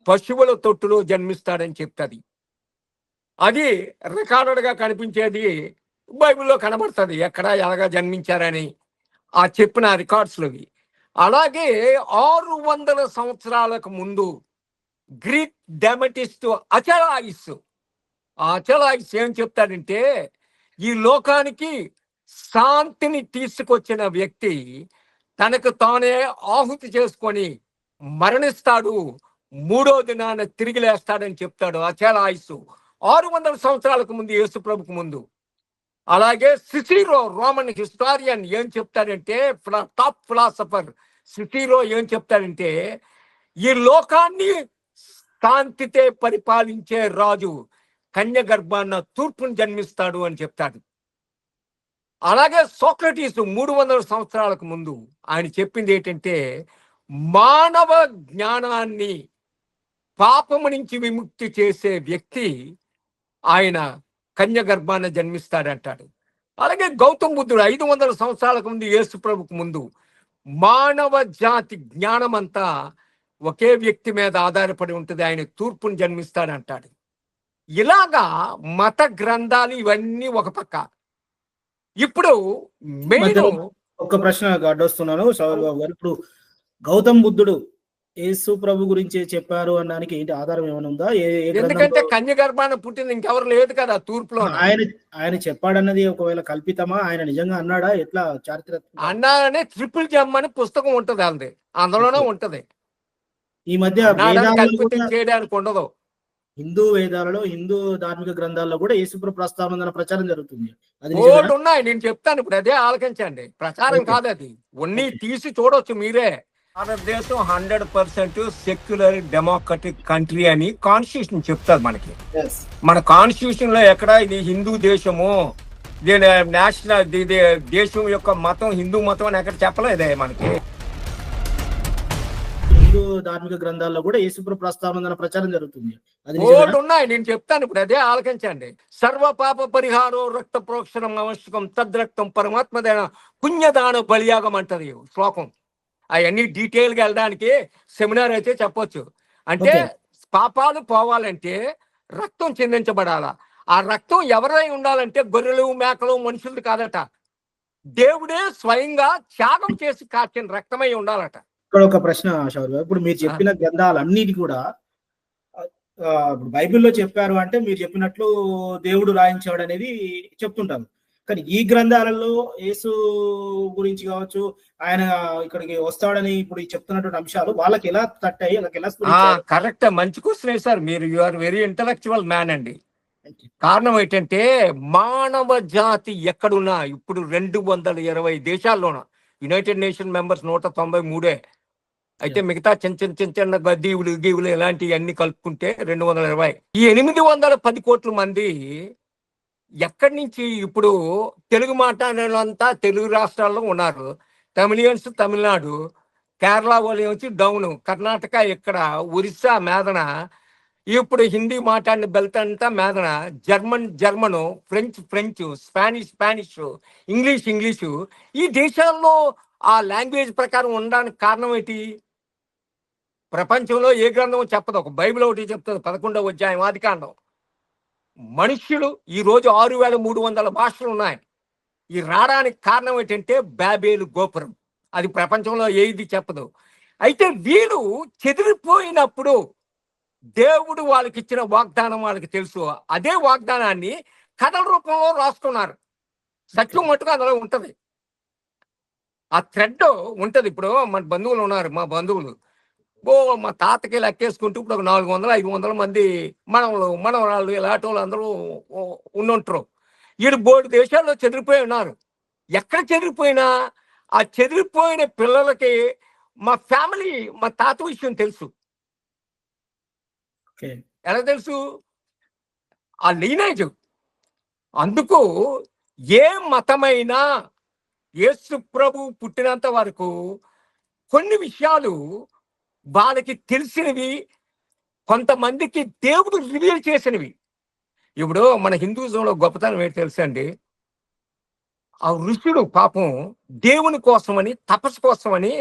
పశువుల తొట్టులో జన్మిస్తాడని చెప్తుంది. అది రికార్డెడ్గా కనిపించేది బైబిల్లో కనబడుతుంది ఎక్కడ ఎలాగా జన్మించారని ఆ చెప్పిన రికార్డ్స్లోవి. అలాగే 600 సంవత్సరాలకు ముందు గ్రీక్ డెమటిస్ట్ అచలాయిస్ ఏం చెప్తాడంటే ఈ లోకానికి శాంతిని తీసుకొచ్చిన వ్యక్తి తనకు తానే ఆహుతి చేసుకొని మరణిస్తాడు, 3వ దినాన తిరిగి లేస్తాడని చెప్తాడు అచలాయిస్ 600 సంవత్సరాలకు ముందు, యేసు ప్రభుకు ముందు. అలాగే సిసిరో రోమన్ హిస్టారియన్ ఏం చెప్తాడంటే, టాప్ ఫిలాసఫర్ సిసిరో ఏం చెప్తాడంటే ఈ లోకాన్ని శాంతితే పరిపాలించే రాజు కన్య గర్భాన్న తూర్పును జన్మిస్తాడు అని చెప్తాడు. అలాగే సోక్రటీస్ 300 సంవత్సరాలకు ముందు ఆయన చెప్పింది ఏంటంటే మానవ జ్ఞానాన్ని పాపము నుంచి విముక్తి చేసే వ్యక్తి ఆయన కన్య గర్భాన జన్మిస్తాడంటాడు. అలాగే గౌతమ్ బుద్ధుడు 500 సంవత్సరాలకు ముందు, యేసు ప్రభుకు ముందు మానవ జాతి జ్ఞానం అంతా ఒకే వ్యక్తి మీద ఆధారపడి ఉంటుంది, ఆయన తూర్పును జన్మిస్తాడంటాడు. ఇలాగా మత గ్రంథాలు ఇవన్నీ ఒక పక్క. ఇప్పుడు మెయిన్ ఒక ప్రశ్న అడ్డొస్తున్నాను సౌరవ్ బాబు గారు. ఇప్పుడు గౌతమ్ బుద్ధుడు యేసు ప్రభు గురించి చెప్పారు అనడానికి ఏంటి ఆధారం ఏమైనా ఉందా? ఎందుకంటే కన్య గర్భాన పుట్టింది ఇంకెవరు లేదు కదా తూర్పులో. ఆయన చెప్పాడన్నది ఒకవేళ కల్పితమా, ఆయన నిజంగా అన్నాడా, ఎట్లా చారిత్రక అన్నాడనే ట్రిపుల్ జమ్ అని పుస్తకం ఉంటది, అంది అందులోనే ఉంటది. ఈ మధ్య చేయడానికి ఉండదు. హిందూ వేదాలలో, హిందూ ధార్మిక గ్రంథాల్లో కూడా యేసుప్రభు ప్రస్తావన ప్రచారం జరుగుతుంది. ఓల్డ్ ఉన్నాయి, నేను చెప్తాను ఇప్పుడు, అదే ఆలకించండి. ప్రచారం కాదు అది, ఉన్ని తీసి చూడొచ్చు మీరే. భారతదేశం 100% సెక్యులర్ డెమోక్రటిక్ కంట్రీ అని కాన్స్టిట్యూషన్ చెప్తారు మనకి. మన కాన్స్టిట్యూషన్ లో ఎక్కడ ఇది హిందూ దేశము, దీని నేషనల్ దేశం యొక్క మతం హిందూ మతం అని ఎక్కడ చెప్పలేదే మనకి. హిందూ ధార్మిక గ్రంథాల్లో కూడా యేసుప్రభు ప్రస్తావన ప్రచారం జరుగుతుంది. ఓల్డ్ ఉన్నాయి, నేను చెప్తాను ఇప్పుడు, అదే ఆలకించండి. సర్వ పాప పరిహారం రక్త ప్రోక్షణం అవశ్యకం తద్రక్తం పరమాత్మదైన పుణ్యదాన బలియాగం అంటది శ్లోకం. అవన్నీ డీటెయిల్ గా వెళ్ళడానికి సెమినార్ అయితే చెప్పొచ్చు. అంటే పాపాలు పోవాలంటే రక్తం చిందించబడాలా. ఆ రక్తం ఎవరై ఉండాలంటే గొర్రెలు మేకలు మనుషులు కాదట, దేవుడే స్వయంగా త్యాగం చేసి కాచిన రక్తమై ఉండాలట. ఇక్కడ ఒక ప్రశ్న శౌర్య, ఇప్పుడు మీరు చెప్పిన గ్రంథాలన్నిటి కూడా బైబిల్లో చెప్పారు అంటే మీరు చెప్పినట్లు దేవుడు రాయించాడు అనేది చెప్తుంటారు. కానీ ఈ గ్రంథాలలో యేసు గురించి కావచ్చు, ఆయన ఇక్కడికి వస్తాడని ఇప్పుడు చెప్తున్నటువంటి అంశాలు వాళ్ళకి ఎలా తట్టాయి, వాళ్ళకి ఎలా? కరెక్ట్, మంచి క్వశ్చన్ వేశారు మీరు. You are very intellectual man అండి. కారణం ఏంటంటే మానవ జాతి ఎక్కడున్నా ఇప్పుడు 220 దేశాల్లోన, యునైటెడ్ నేషన్ మెంబర్స్ 193 అయితే మిగతా చిన్న గద్దీవులు గీవులు ఇలాంటివన్నీ కలుపుకుంటే 220. ఈ 810 కోట్ల మంది ఎక్కడి నుంచి ఇప్పుడు తెలుగు మాట్లాడేలంతా తెలుగు రాష్ట్రాల్లో ఉన్నారు. తమిళియన్స్ తమిళనాడు, కేరళ వాళ్ళు వచ్చి డౌన్, కర్ణాటక ఇక్కడ, ఒరిస్సా మేదన, ఇప్పుడు హిందీ మాట్లాడిన బెల్ట్ అంతా మేదన, జర్మను, ఫ్రెంచ్, స్పానిష్, ఇంగ్లీషు. ఈ దేశాల్లో ఆ లాంగ్వేజ్ ప్రకారం ఉండడానికి కారణం ఏంటి? ప్రపంచంలో ఏ గ్రంథం చెప్పదు, ఒక బైబిల్ ఒకటి చెప్తుంది, 11వ అధ్యాయం ఆదికాండం. మనుష్యులు ఈరోజు 6300 భాషలు ఉన్నాయి. ఈ రావడానికి కారణం ఏంటంటే బాబేలు గోపురం, అది ప్రపంచంలో ఏది చెప్పదు. అయితే వీళ్ళు చెదిరిపోయినప్పుడు దేవుడు వాళ్ళకి ఇచ్చిన వాగ్దానం వాళ్ళకి తెలుసు. అదే వాగ్దానాన్ని కథల రూపంలో రాసుకున్నారు. సత్యం మట్టుకు అందులో ఉంటది. ఆ థ్రెడ్ ఉంటది. ఇప్పుడు మన బంధువులు ఉన్నారు, మా బంధువులు మా తాతకి లెక్కేసుకుంటూ ఇప్పుడు ఒక 400-500 మంది మనవలు మనవరాళ్ళు ఇలాంటి వాళ్ళు అందరూ ఉండుంటారు. వీడు బోర్డు దేశాల్లో చెదిరిపోయి ఉన్నారు. ఎక్కడ చెదిరిపోయినా ఆ చెదిరిపోయిన పిల్లలకి మా ఫ్యామిలీ, మా తాత విషయం తెలుసు. ఎలా తెలుసు? ఆ లీనేజ్. అందుకు ఏ మతమైనా యేసు ప్రభు పుట్టినంత వరకు కొన్ని విషయాలు వాళ్ళకి తెలిసినవి, కొంతమందికి దేవుడు రివీల్ చేసినవి. ఇప్పుడు మన హిందూజంలో గొప్పతనం ఏంటి తెలుసండి? ఆ ఋషులు పాపం దేవుని కోసమని, తపస్సు కోసమని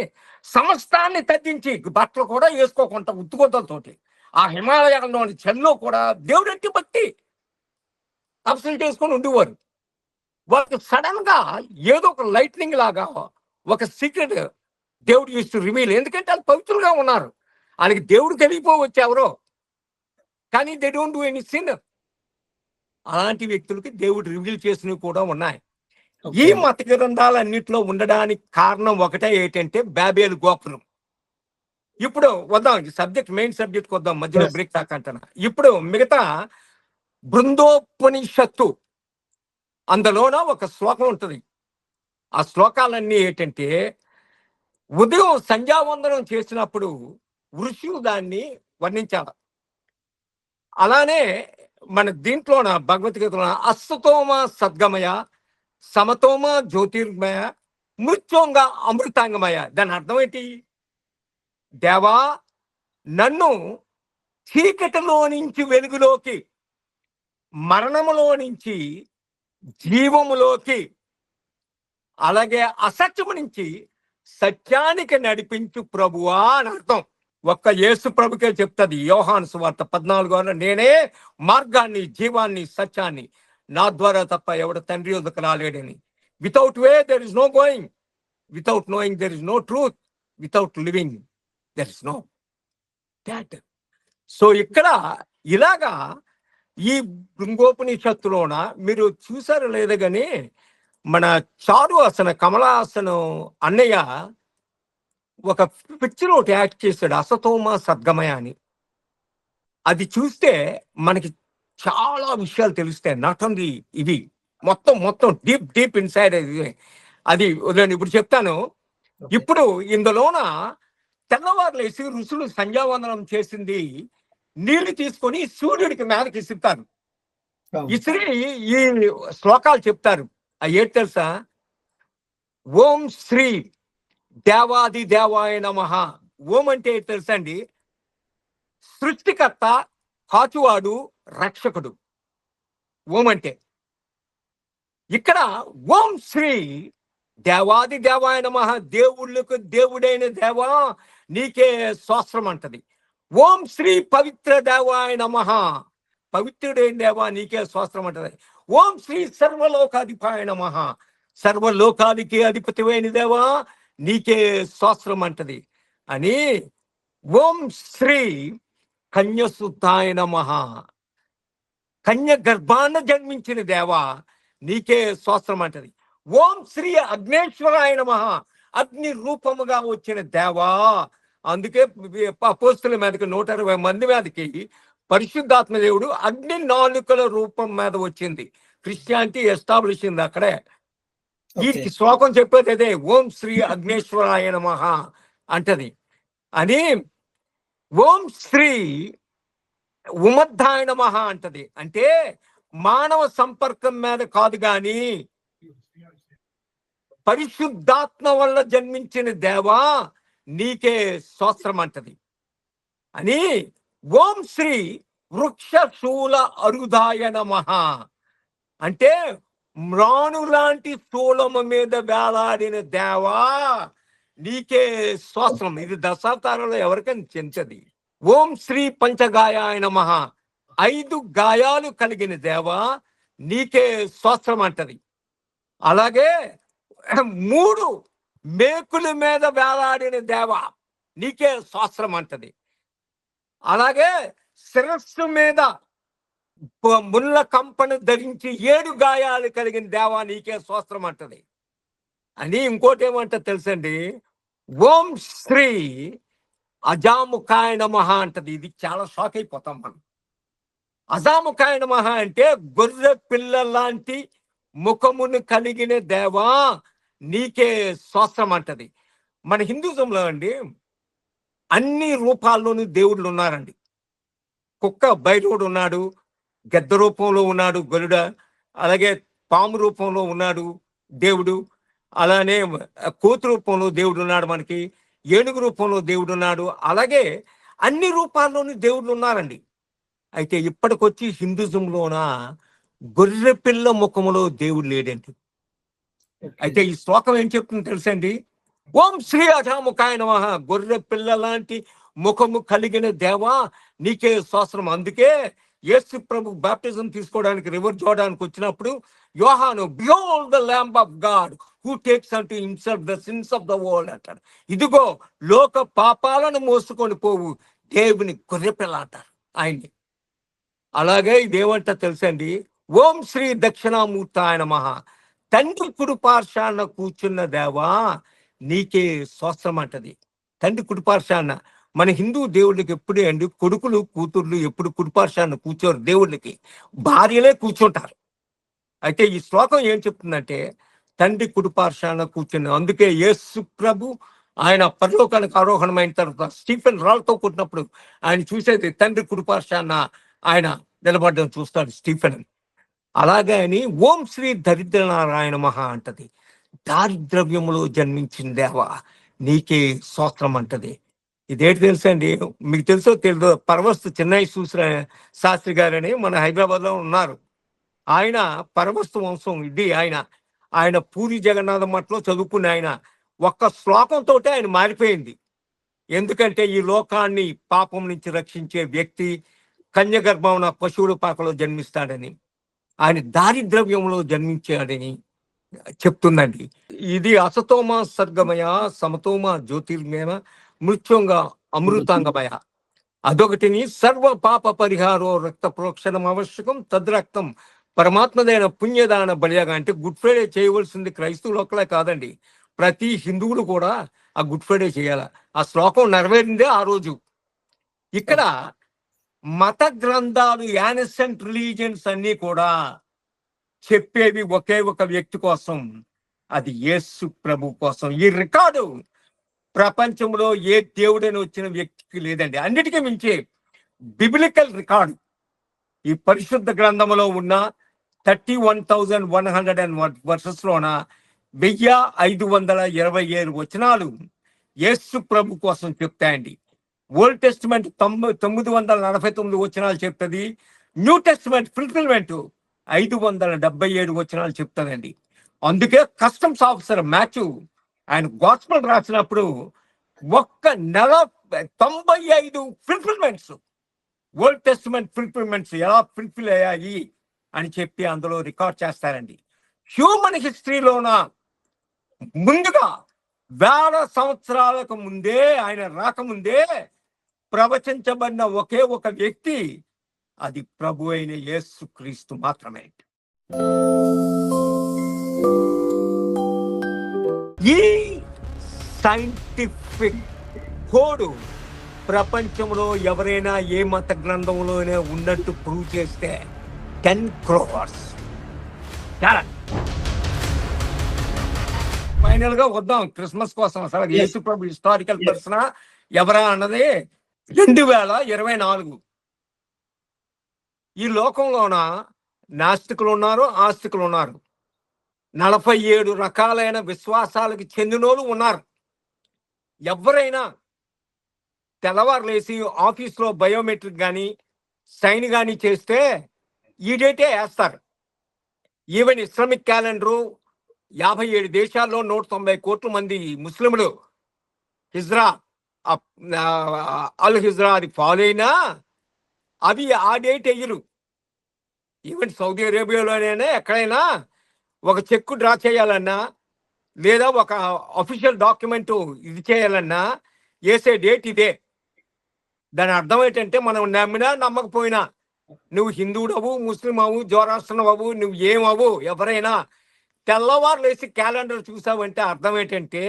సమస్తాన్ని తగ్గించి బట్టలు కూడా వేసుకోకుండా ఉత్తుకొద్దలతోటి ఆ హిమాలయాల్లోని చలిలో కూడా దేవుడంటే భక్తి తపస్సులు చేసుకొని ఉండేవారు. వాళ్ళకి సడన్ గా ఏదో ఒక లైట్నింగ్ లాగా ఒక సీక్రెట్ దేవుడు యూస్ టు రివీల్. ఎందుకంటే వాళ్ళు పవిత్రులుగా ఉన్నారు. వాళ్ళకి దేవుడు తెలియపోవచ్చు ఎవరో, కానీ they don't do any sin. అలాంటి వ్యక్తులకి దేవుడు రివీల్ చేసినవి కూడా ఉన్నాయి. ఈ మత గ్రంథాలన్నింటిలో ఉండడానికి కారణం ఒకటే ఏంటంటే బాబేలు గోపురం. ఇప్పుడు వద్దాం సబ్జెక్ట్, మెయిన్ సబ్జెక్ట్ వద్దాం, మధ్యలో బ్రేక్ తాకంటున్నా. ఇప్పుడు మిగతా బృందోపనిషత్తు అందులోన ఒక శ్లోకం ఉంటుంది. ఆ శ్లోకాలన్నీ ఏంటంటే ఉదయం సంధ్యావందనం చేసినప్పుడు ఋషులు దాన్ని వర్ణించాలి. అలానే మన దీంట్లోన భగవద్గీతలో అస్తతోమ సద్గమయ, సమతోమ జ్యోతిర్మయ, మృత్యోంగ అమృతాంగమయ. దాని అర్థం ఏంటి? దేవా, నన్ను చీకటిలో నుంచి వెలుగులోకి, మరణములో నుంచి జీవములోకి, అలాగే అసత్యము నుంచి సత్యానికి నడిపించు ప్రభువా అని అర్థం. ఒక్క యేసు ప్రభుకే చెప్తుంది యోహాను సువార్త 14:6, నేనే మార్గాన్ని, జీవాన్ని, సత్యాన్ని, నా ద్వారా తప్ప ఎవడు తండ్రి వద్దకు రాలేడని. Without way there is no going, without knowing there is no truth, without living there is no doubt. So ఇక్కడ ఇలాగా ఈ భృంగోపనిషత్తులోన మీరు చూసారో లేదో కానీ మన చారు హాసన్, కమలా హాసన్ అన్నయ్య ఒక పిక్చర్ ఒకటి యాక్ట్ చేశాడు, అసతోమ సద్గమయ అని. అది చూస్తే మనకి చాలా విషయాలు తెలుస్తాయి. నాట్ ఓన్లీ ఇవి, మొత్తం డీప్ ఇన్సైడ్ అది నేను ఇప్పుడు చెప్తాను. ఇప్పుడు ఇందులోన తెల్లవారులేసి ఋషులు సంధ్యావందనం చేసింది నీళ్లు తీసుకొని సూర్యుడికి మీదకి ఇస్తారు. ఇసిరి ఈ శ్లోకాలు చెప్తారు. అవి ఏంటి తెలుసా? ఓం శ్రీ దేవాది దేవాయ నమః. ఓం అంటే ఏంటి తెలుసా అండి? సృష్టికర్త, కాచువాడు, రక్షకుడు ఓం అంటే. ఇక్కడ ఓం శ్రీ దేవాది దేవాయ నమః, దేవుళ్ళకు దేవుడైన దేవా నీకే స్తోత్రం అంటది. ఓం శ్రీ పవిత్ర దేవాయ నమః, పవిత్రుడైన దేవా నీకే స్తోత్రం అంటది. ఓం శ్రీ సర్వలోకాధిపాయ నమః, సర్వలోకానికి అధిపతివైన దేవా నీకే స్తోత్రం అంటది అని. ఓం శ్రీ కన్యసుతాయ నమః, కన్య గర్భాన జన్మించిన దేవా నీకే స్తోత్రం అంటది. ఓం శ్రీ అగ్నేశ్వరాయ నమః, అగ్ని రూపముగా వచ్చిన దేవా. అందుకే అపోస్తుల మీదకి 120 మంది మీదకి పరిశుద్ధాత్మ దేవుడు అగ్ని నాలుకల రూపం మీద వచ్చింది. క్రిస్టియానిటీ ఎస్టాబ్లిష్ అయింది అక్కడే. ఈ శ్లోకం చెప్పేది అదే, ఓం శ్రీ అగ్నేశ్వరాయ నమః అంటది అని. ఓం శ్రీ ఉమద్ధాయ నమః అంటది. అంటే మానవ సంపర్కం మీద కాదు గాని పరిశుద్ధాత్మ వల్ల జన్మించిన దేవా నీకే స్తోత్రం అంటది అని. ఓం శ్రీ వృక్షశూల అరుదాయ నమః అంటే మ్రాను లాంటి స్థూలము మీద వేలాడిన దేవా నీకే స్తోత్రం. ఇది దశావతారంలో ఎవరికైనా చెంచది. ఓం శ్రీ పంచగాయాయ నమః, 5 గాయాలు కలిగిన దేవా నీకే స్తోత్రం అంటది. అలాగే 3 మేకుల మీద వేలాడిన దేవా నీకే స్తోత్రం అంటది. అలాగే శిరస్సు మీద ముళ్ళ కంపను ధరించి 7 గాయాలు కలిగిన దేవా నీకే స్తోత్రం అంటది. అని ఇంకోటి ఏమంట తెలుసండి, ఓం శ్రీ అజాముఖాయ నమః అంటది. ఇది చాలా షాక్ అయిపోతాం మనం. అజాముఖాయ నమః అంటే గొర్రె పిల్ల లాంటి ముఖమును కలిగిన దేవా నీకే స్తోత్రం అంటది. మన హిందూజంలో అండి అన్ని రూపాల్లోనూ దేవుళ్ళు ఉన్నారండి. కుక్క భైరవుడు ఉన్నాడు, గద్ద రూపంలో ఉన్నాడు గరుడ, అలాగే పాము రూపంలో ఉన్నాడు దేవుడు, అలానే కోతి రూపంలో దేవుడు ఉన్నాడు మనకి, ఏనుగు రూపంలో దేవుడు ఉన్నాడు, అలాగే అన్ని రూపాల్లోనూ దేవుళ్ళు ఉన్నారండి. అయితే ఇప్పటికొచ్చి హిందూజంలోన గొర్రె పిల్ల ముఖములో దేవుడు లేడండి. అయితే ఈ శ్లోకం ఏం చెప్తుంది తెలుసండి, ఓం శ్రీ అజాముఖాయ నమః, గొర్రె పిల్ల లాంటి ముఖము కలిగిన దేవా నీకే స్తోత్రం. అందుకే యేసు ప్రభు బాప్టిజం తీసుకోవడానికి రివర్ జోర్డాన్కి వచ్చినప్పుడు Yohanu, behold the lamb of God who takes అంటు himself the sins of the world అంటారు. ఇదిగో లోక పాపాలను మోసుకొని పోవు దేవుని గొర్రె పిల్ల అంటారు ఆయన్ని. అలాగే ఇదేమంట తెలుసండి, ఓం శ్రీ దక్షిణామూర్తాయ నమః, తండ్రి కుడి పార్శ్వాన కూర్చున్న దేవా నీకే స్తోత్రం అంటది. తండ్రి కుడి పార్శ్వాన. మన హిందూ దేవుళ్ళకి ఎప్పుడే అండి కొడుకులు కూతుర్లు ఎప్పుడు కుడి పార్శ్వాన కూర్చోరు, దేవుళ్ళకి భార్యలే కూర్చుంటారు. అయితే ఈ శ్లోకం ఏం చెప్తుందంటే తండ్రి కుడి పార్శ్వాన కూర్చున్న. అందుకే యేసు ప్రభు ఆయన పరలోకానికి ఆరోహణమైన తర్వాత స్టీఫెన్ రాళ్ళతో కొట్టినప్పుడు ఆయన చూసేది తండ్రి కుడి పార్శ్వాన ఆయన నిలబడడం చూస్తాడు స్టీఫెన్. అలాగే అని ఓం శ్రీ దరిద్ర నారాయణ మహా అంటది. దారిద్రవ్యములో జన్మించిన దేవా నీకే స్తోత్రం అంటది. ఇదేంటి తెలుసండి, మీకు తెలుసో తెలుసు, పరవస్తు చెన్నై శాస్త్రి గారని మన హైదరాబాద్ లో ఉన్నారు. ఆయన పరవస్తు వంశం ఇది. ఆయన పూరి జగన్నాథ మఠంలో చదువుకున్న ఆయన ఒక్క శ్లోకంతో ఆయన మారిపోయింది. ఎందుకంటే ఈ లోకాన్ని పాపం నుంచి రక్షించే వ్యక్తి కన్యగర్భమున పశువుల పాకలో జన్మిస్తాడని, ఆయన దారిద్రవ్యంలో జన్మించాడని చెప్తుందండి. ఇది అసతోమ సర్గమయ సమతోమ జ్యోతిర్మయ మృత్యుంగ అమృతాంగమయ. అదొకటిని సర్వ పాప పరిహారో రక్త ప్రోక్షణం ఆవశ్యకం తద్రక్తం పరమాత్మదైన పుణ్యదాన బలియాగా. అంటే గుడ్ ఫ్రైడే చేయవలసింది క్రైస్తవులు ఒక్కలే కాదండి, ప్రతి హిందువులు కూడా ఆ గుడ్ ఫ్రైడే చేయాల. ఆ శ్లోకం నెరవేరిందే ఆ రోజు. ఇక్కడ మత గ్రంథాలు యానిసెంట్ రిలీజియన్స్ అన్ని కూడా చెప్పేవి ఒకే ఒక వ్యక్తి కోసం, అది యేసు ప్రభు కోసం. ఈ రికార్డు ప్రపంచంలో ఏ దేవుడైనా వచ్చిన వ్యక్తికి లేదండి. అన్నిటికీ మించి బిబిలికల్ రికార్డు ఈ పరిశుద్ధ గ్రంథంలో ఉన్న 31,101 వర్సెస్లోన 1527 వచనాలు యేసు ప్రభు కోసం చెప్తాయండి. ఓల్డ్ టెస్టిమెంట్ 949 వచనాలు చెప్తుంది. న్యూ టెస్టిమెంట్ ఫుల్ఫిల్మెంట్ 577 వచనాలు చెప్తానండి. అందుకే కస్టమ్స్ ఆఫీసర్ మ్యాథ్యూ ఆయన గాస్పెల్ రాసినప్పుడు ఒక్క నెల 95 ఫుల్ఫిల్మెంట్స్, ఓల్డ్ టెస్టిమెంట్ ఫుల్ఫిల్మెంట్స్ ఎలా ఫుల్ఫిల్ అయ్యాయి అని చెప్పి అందులో రికార్డ్ చేస్తారండి. హ్యూమన్ హిస్టరీలోన ముందుగా 1000 సంవత్సరాలకు ముందే, ఆయన రాకముందే ప్రవచించబడిన ఒకే ఒక వ్యక్తి, అది ప్రభు అయిన యేసు క్రీస్తు మాత్రమే. ఈ సైంటిఫిక్ కోడ్ ప్రపంచంలో ఎవరైనా ఏ మత గ్రంథంలోనే ఉన్నట్టు ప్రూవ్ చేస్తే 10 crores. ఫైనల్ గా వద్దాం క్రిస్మస్ కోసం. అసలు యేసు ప్రభు హిస్టారికల్ పర్సన్ ఎవరా అన్నది 2024. ఈ లోకంలోన నాస్తికులు ఉన్నారు, ఆస్తికులు ఉన్నారు, 47 రకాలైన విశ్వాసాలకు చెందినోళ్ళు ఉన్నారు. ఎవరైనా తెల్లవారు లేసి ఆఫీస్లో బయోమెట్రిక్ కానీ సైన్ కానీ చేస్తే ఈ డేటే వేస్తారు. ఈవెన్ ఇస్లామిక్ క్యాలెండరు 57 దేశాల్లో 190 కోట్ల మంది ముస్లింలు హిజ్రా అల్ హిజ్రా అది ఫాలో అయినా అవి ఆ డేట్ వేయరు. ఈవెన్ సౌదీ అరేబియాలోనైనా ఎక్కడైనా ఒక చెక్ డ్రా చేయాలన్నా లేదా ఒక అఫీషియల్ డాక్యుమెంట్ ఇది చేయాలన్నా వేసే డేట్ ఇదే. దాని అర్థం ఏంటంటే మనం నమ్మినా నమ్మకపోయినా, నువ్వు హిందువుడు అవ్వు, ముస్లిం అవ్వు, జోరాస్ట్రన్ అవ్వు, నువ్వు ఏమవ్వు, ఎవరైనా తెల్లవారు లేచి క్యాలెండర్ చూసావంటే అర్థం ఏంటంటే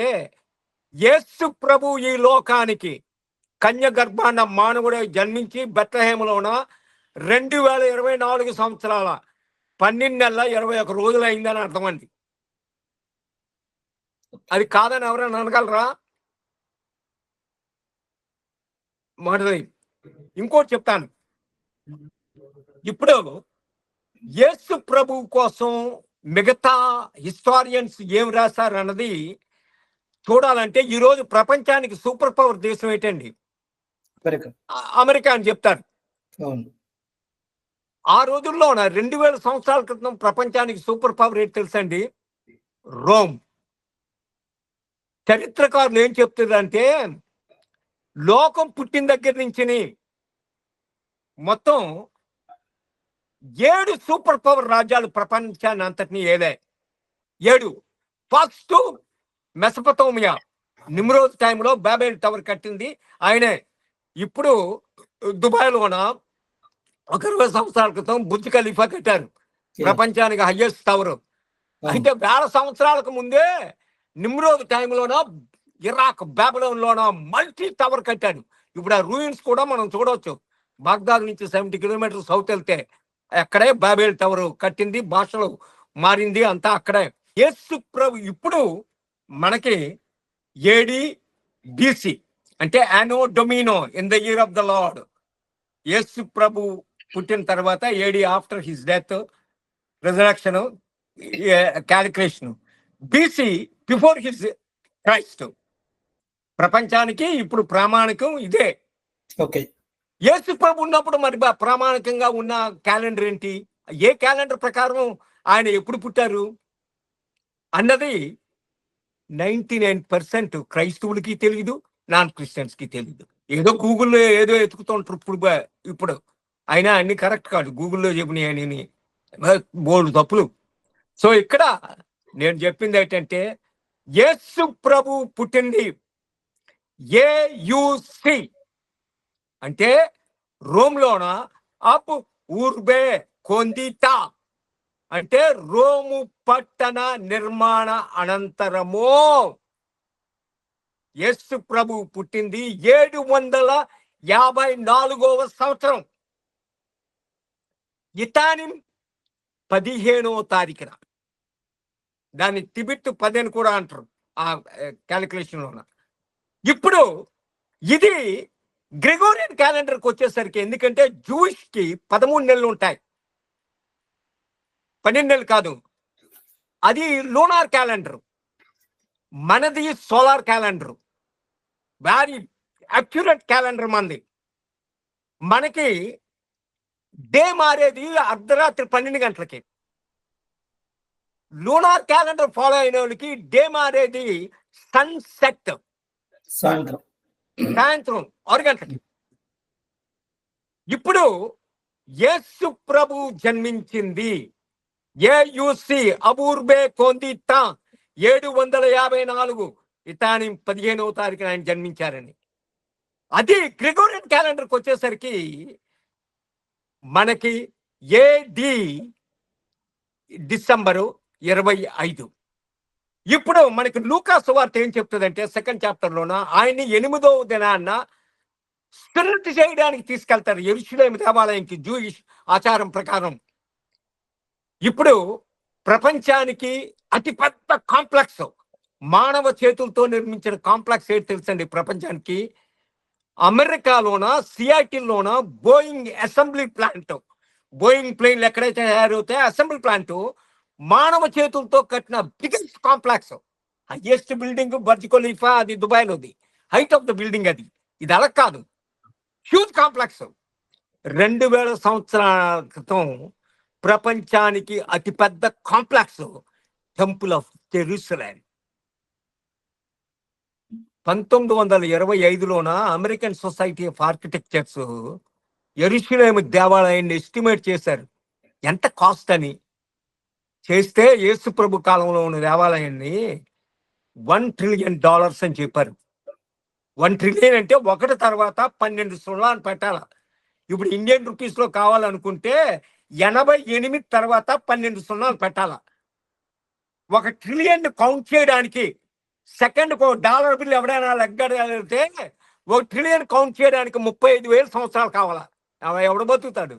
యేసు ప్రభు ఈ లోకానికి కన్య గర్భాన మానవుడు జన్మించి బెత్లెహేములోన 2024 సంవత్సరాల 12 నెలల 21 రోజులు అయిందని అర్థం అండి. అది కాదని ఎవరైనా అనగలరా? మొదటి ఇంకోటి చెప్తాను. ఇప్పుడు యేసు ప్రభు కోసం మిగతా హిస్టారియన్స్ ఏం రాశారు అన్నది చూడాలంటే ఈరోజు ప్రపంచానికి సూపర్ పవర్ దేశం ఏంటండి? అమెరికా అని చెప్తారు. ఆ రోజుల్లోన 2000 సంవత్సరాల క్రితం ప్రపంచానికి సూపర్ పవర్ ఏంటి తెలుసండి? రోమ్. చరిత్రకారులు ఏం చెప్తుందంటే లోకం పుట్టిన దగ్గర నుంచి మొత్తం 7 సూపర్ పవర్ రాజ్యాలు ప్రపంచాన్ని అంతటినీ ఏలే. 7. ఫస్ట్ మెసపతోమియా, నిమ్రోజ్ టైంలో బాబెల్ టవర్ కట్టింది ఆయనే. ఇప్పుడు దుబాయ్లోన ఒక 20 సంవత్సరాల క్రితం బుర్జ్ ఖలీఫా కట్టారు, ప్రపంచానికి హైయెస్ట్ టవర్. అయితే 1000 సంవత్సరాలకు ముందే నిమ్రోజ్ టైంలోన ఇరాక్ బాబిలోన్లోన మల్టీ టవర్ కట్టాడు. ఇప్పుడు ఆ రూయిన్స్ కూడా మనం చూడవచ్చు. బాగ్దాద్ నుంచి 70 కిలోమీటర్స్ సౌత్ వెళ్తే అక్కడే బాబెల్ టవర్ కట్టింది, భాషలు మారింది, అంతా అక్కడే. యేసు ప్రభు ఇప్పుడు మనకి ఏడి BC అంటే anno Domini in the year of the Lord. Yesu ప్రభు పుట్టిన తర్వాత AD after his death, resurrection, calculation. BC before his Christ. ప్రపంచానికి ఇప్పుడు ప్రామాణికం ఇదే. ఓకే. యేసు ప్రభు ఉన్నప్పుడు మరి ప్రామాణికంగా ఉన్న క్యాలెండర్ ఏంటి? ఏ క్యాలెండర్ ప్రకారం ఆయన ఎప్పుడు పుట్టారు అన్నది 99% క్రైస్తవులకి తెలియదు, నాన్ క్రిస్టియన్స్ కి తెలియదు. ఏదో గూగుల్లో ఏదో ఎతుకుతుంటారు ఇప్పుడు అయినా అన్ని కరెక్ట్ కాదు. గూగుల్లో చెప్పినాయని బోల్డ్ తప్పులు. సో ఇక్కడ నేను చెప్పింది ఏంటంటే యేసు ప్రభు పుట్టింది AUC అంటే రోమ్లోన అప్ ఊర్బే కొందితా అంటే రోము పట్టణ నిర్మాణ అనంతరము యేసు ప్రభు పుట్టింది 754వ సంవత్సరం ఇతాని 15వ తారీఖున. దాన్ని తిబిట్ 10 అని కూడా అంటారు ఆ క్యాలిక్యులేషన్లోన. ఇప్పుడు ఇది గ్రెగోరియన్ క్యాలెండర్కి వచ్చేసరికి, ఎందుకంటే జూయిష్ కి 13 నెలలు ఉంటాయి, 12 నెలలు కాదు, అది లూనార్ క్యాలెండర్. మనది solar calendar, very accurate calendar మనది. మనకి డే మారేది అర్ధరాత్రి 12 గంటలకి. లూనార్ క్యాలెండర్ ఫాలో అయిన వాళ్ళకి డే మారేది సన్సెట్ సాయంత్రం 6 గంటలకి. ఇప్పుడు యేసు ప్రభు జన్మించింది AUC అబూర్బే కొందితా 754 ఇతాని 15వ తారీఖున ఆయన జన్మించారని. అది గ్రెగోరియన్ క్యాలెండర్కి వచ్చేసరికి మనకి AD డిసెంబరు 25. ఇప్పుడు మనకి లూకా సువార్త ఏం చెప్తుందంటే 2nd చాప్టర్లోన ఆయన్ని 8వ దినాన్న స్పిరిట్ చేయడానికి తీసుకెళ్తారు యెరూషలేము దేవాలయంకి, జూయిష్ ఆచారం ప్రకారం. ఇప్పుడు ప్రపంచానికి అతిపెద్ద కాంప్లెక్స్, మానవ చేతులతో నిర్మించిన కాంప్లెక్స్ ఏంటి తెలుసండి ప్రపంచానికి? అమెరికాలోన సియాటిల్లోన బోయింగ్ అసెంబ్లీ ప్లాంట్. బోయింగ్ ప్లేన్లు ఎక్కడైతే తయారవుతాయో అసెంబ్లీ ప్లాంట్ మానవ చేతులతో కట్టిన బిగ్గెస్ట్ కాంప్లెక్స్. హైయెస్ట్ బిల్డింగ్ బర్జ్ ఖలీఫా, అది దుబాయ్లోది, హైట్ ఆఫ్ ద బిల్డింగ్ అది. ఇది అలా కాదు, హ్యూజ్ కాంప్లెక్స్. 2000 సంవత్సరాల క్రితం ప్రపంచానికి అతిపెద్ద కాంప్లెక్స్ టెంపుల్ ఆఫ్ జెరూసలేం. 1925లోన American society of architectures Yerushalemu దేవాలయాన్ని ఎస్టిమేట్ చేశారు ఎంత కాస్ట్ అని. చేస్తే యేసు ప్రభు కాలంలో ఉన్న దేవాలయాన్ని $1 trillion అని చెప్పారు. 1 trillion అంటే ఒకటి తర్వాత 12 సున్నాలు పెట్టాల. ఇప్పుడు ఇండియన్ రూపీస్లో కావాలనుకుంటే 88 తర్వాత 12 సున్నాలు పెట్టాల. 1 ట్రిలియన్ కౌంట్ చేయడానికి సెకండ్ డాలర్ బిల్ ఎవడైనా లెగ్గడితే 1 ట్రిలియన్ కౌంట్ చేయడానికి 35,000 సంవత్సరాలు కావాలా? ఎవడు బతుకుతాడు?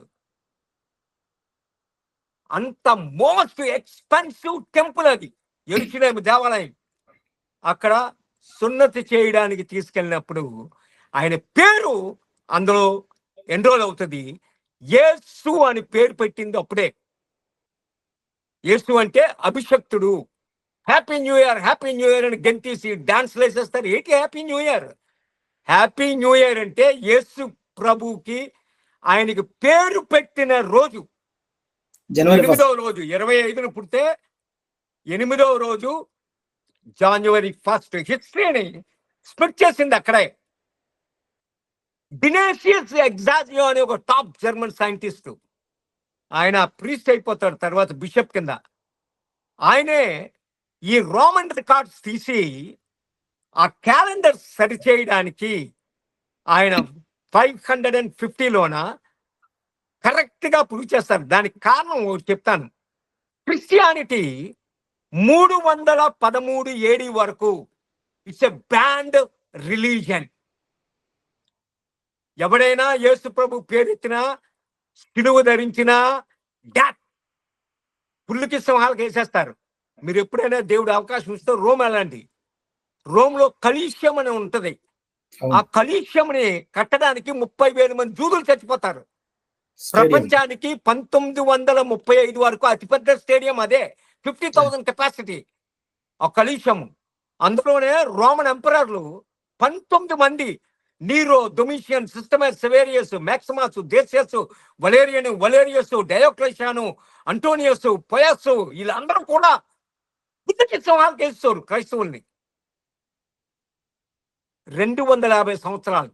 అంత మోస్ట్ ఎక్స్పెన్సివ్ టెంపుల్ అది యెరూషలేము దేవాలయం. అక్కడ సున్నతి చేయడానికి తీసుకెళ్ళినప్పుడు ఆయన పేరు అందులో ఎన్రోల్ అవుతుంది. యేసు అని పేరు పెట్టింది అప్పుడే. యేసు అంటే అభిషక్తుడు. Happy new year, happy new year అని గంతేసి డాన్స్లు వేసేస్తారు. ఏంటి happy new year? Happy new year అంటే యేసు ప్రభుకి ఆయనకి పేరు పెట్టిన రోజు, జనవరి 8వ రోజు. 25న పుడితే 8వ రోజు January 1st. హిస్టరీని స్ప్లిట్ చేసింది అక్కడే. డినేషియస్ ఎగ్జాజియో అనే ఒక టాప్ జర్మన్ సైంటిస్ట్, ఆయన ప్రీస్ట్ అయిపోతాడు తర్వాత బిషప్ కింద. ఆయనే ఈ రోమన్ రికార్డ్స్ తీసి ఆ క్యాలెండర్ సరి చేయడానికి ఆయన 550లోన కరెక్ట్ గా ప్రూవ్ చేస్తారు. దానికి కారణం ఒకటి చెప్తాను. క్రిస్టియానిటీ 313 AD వరకు ఇట్స్ ఎ బ్యాండ్ రిలీజియన్. ఎవడైనా యేసు ప్రభు పేరెత్తినా, సిలువ ధరించినా డాట్ పుల్లుకి సింహాలకు వేసేస్తారు. మీరు ఎప్పుడైనా దేవుడు అవకాశం ఇస్తే రోమ్ వెళ్ళండి. రోమ్లో కలీష్యం అని ఉంటది. ఆ కలీష్యంని కట్టడానికి 30,000 మంది జూదులు చచ్చిపోతారు. ప్రపంచానికి 1935 వరకు అతిపెద్ద స్టేడియం అదే, 50,000 కెపాసిటీ ఆ కలీషం. అందులోనే రోమన్ ఎంపరర్లు 19 మంది, నీరో, డొమిషియన్, సిస్టమస్, Severus, Maximus, Decius, Valerius, Diocletian, Antonius, Pius, వీళ్ళందరూ కూడా బుద్ధికి సింహాలకు వేస్తారు క్రైస్తవుల్ని. 250 సంవత్సరాలు.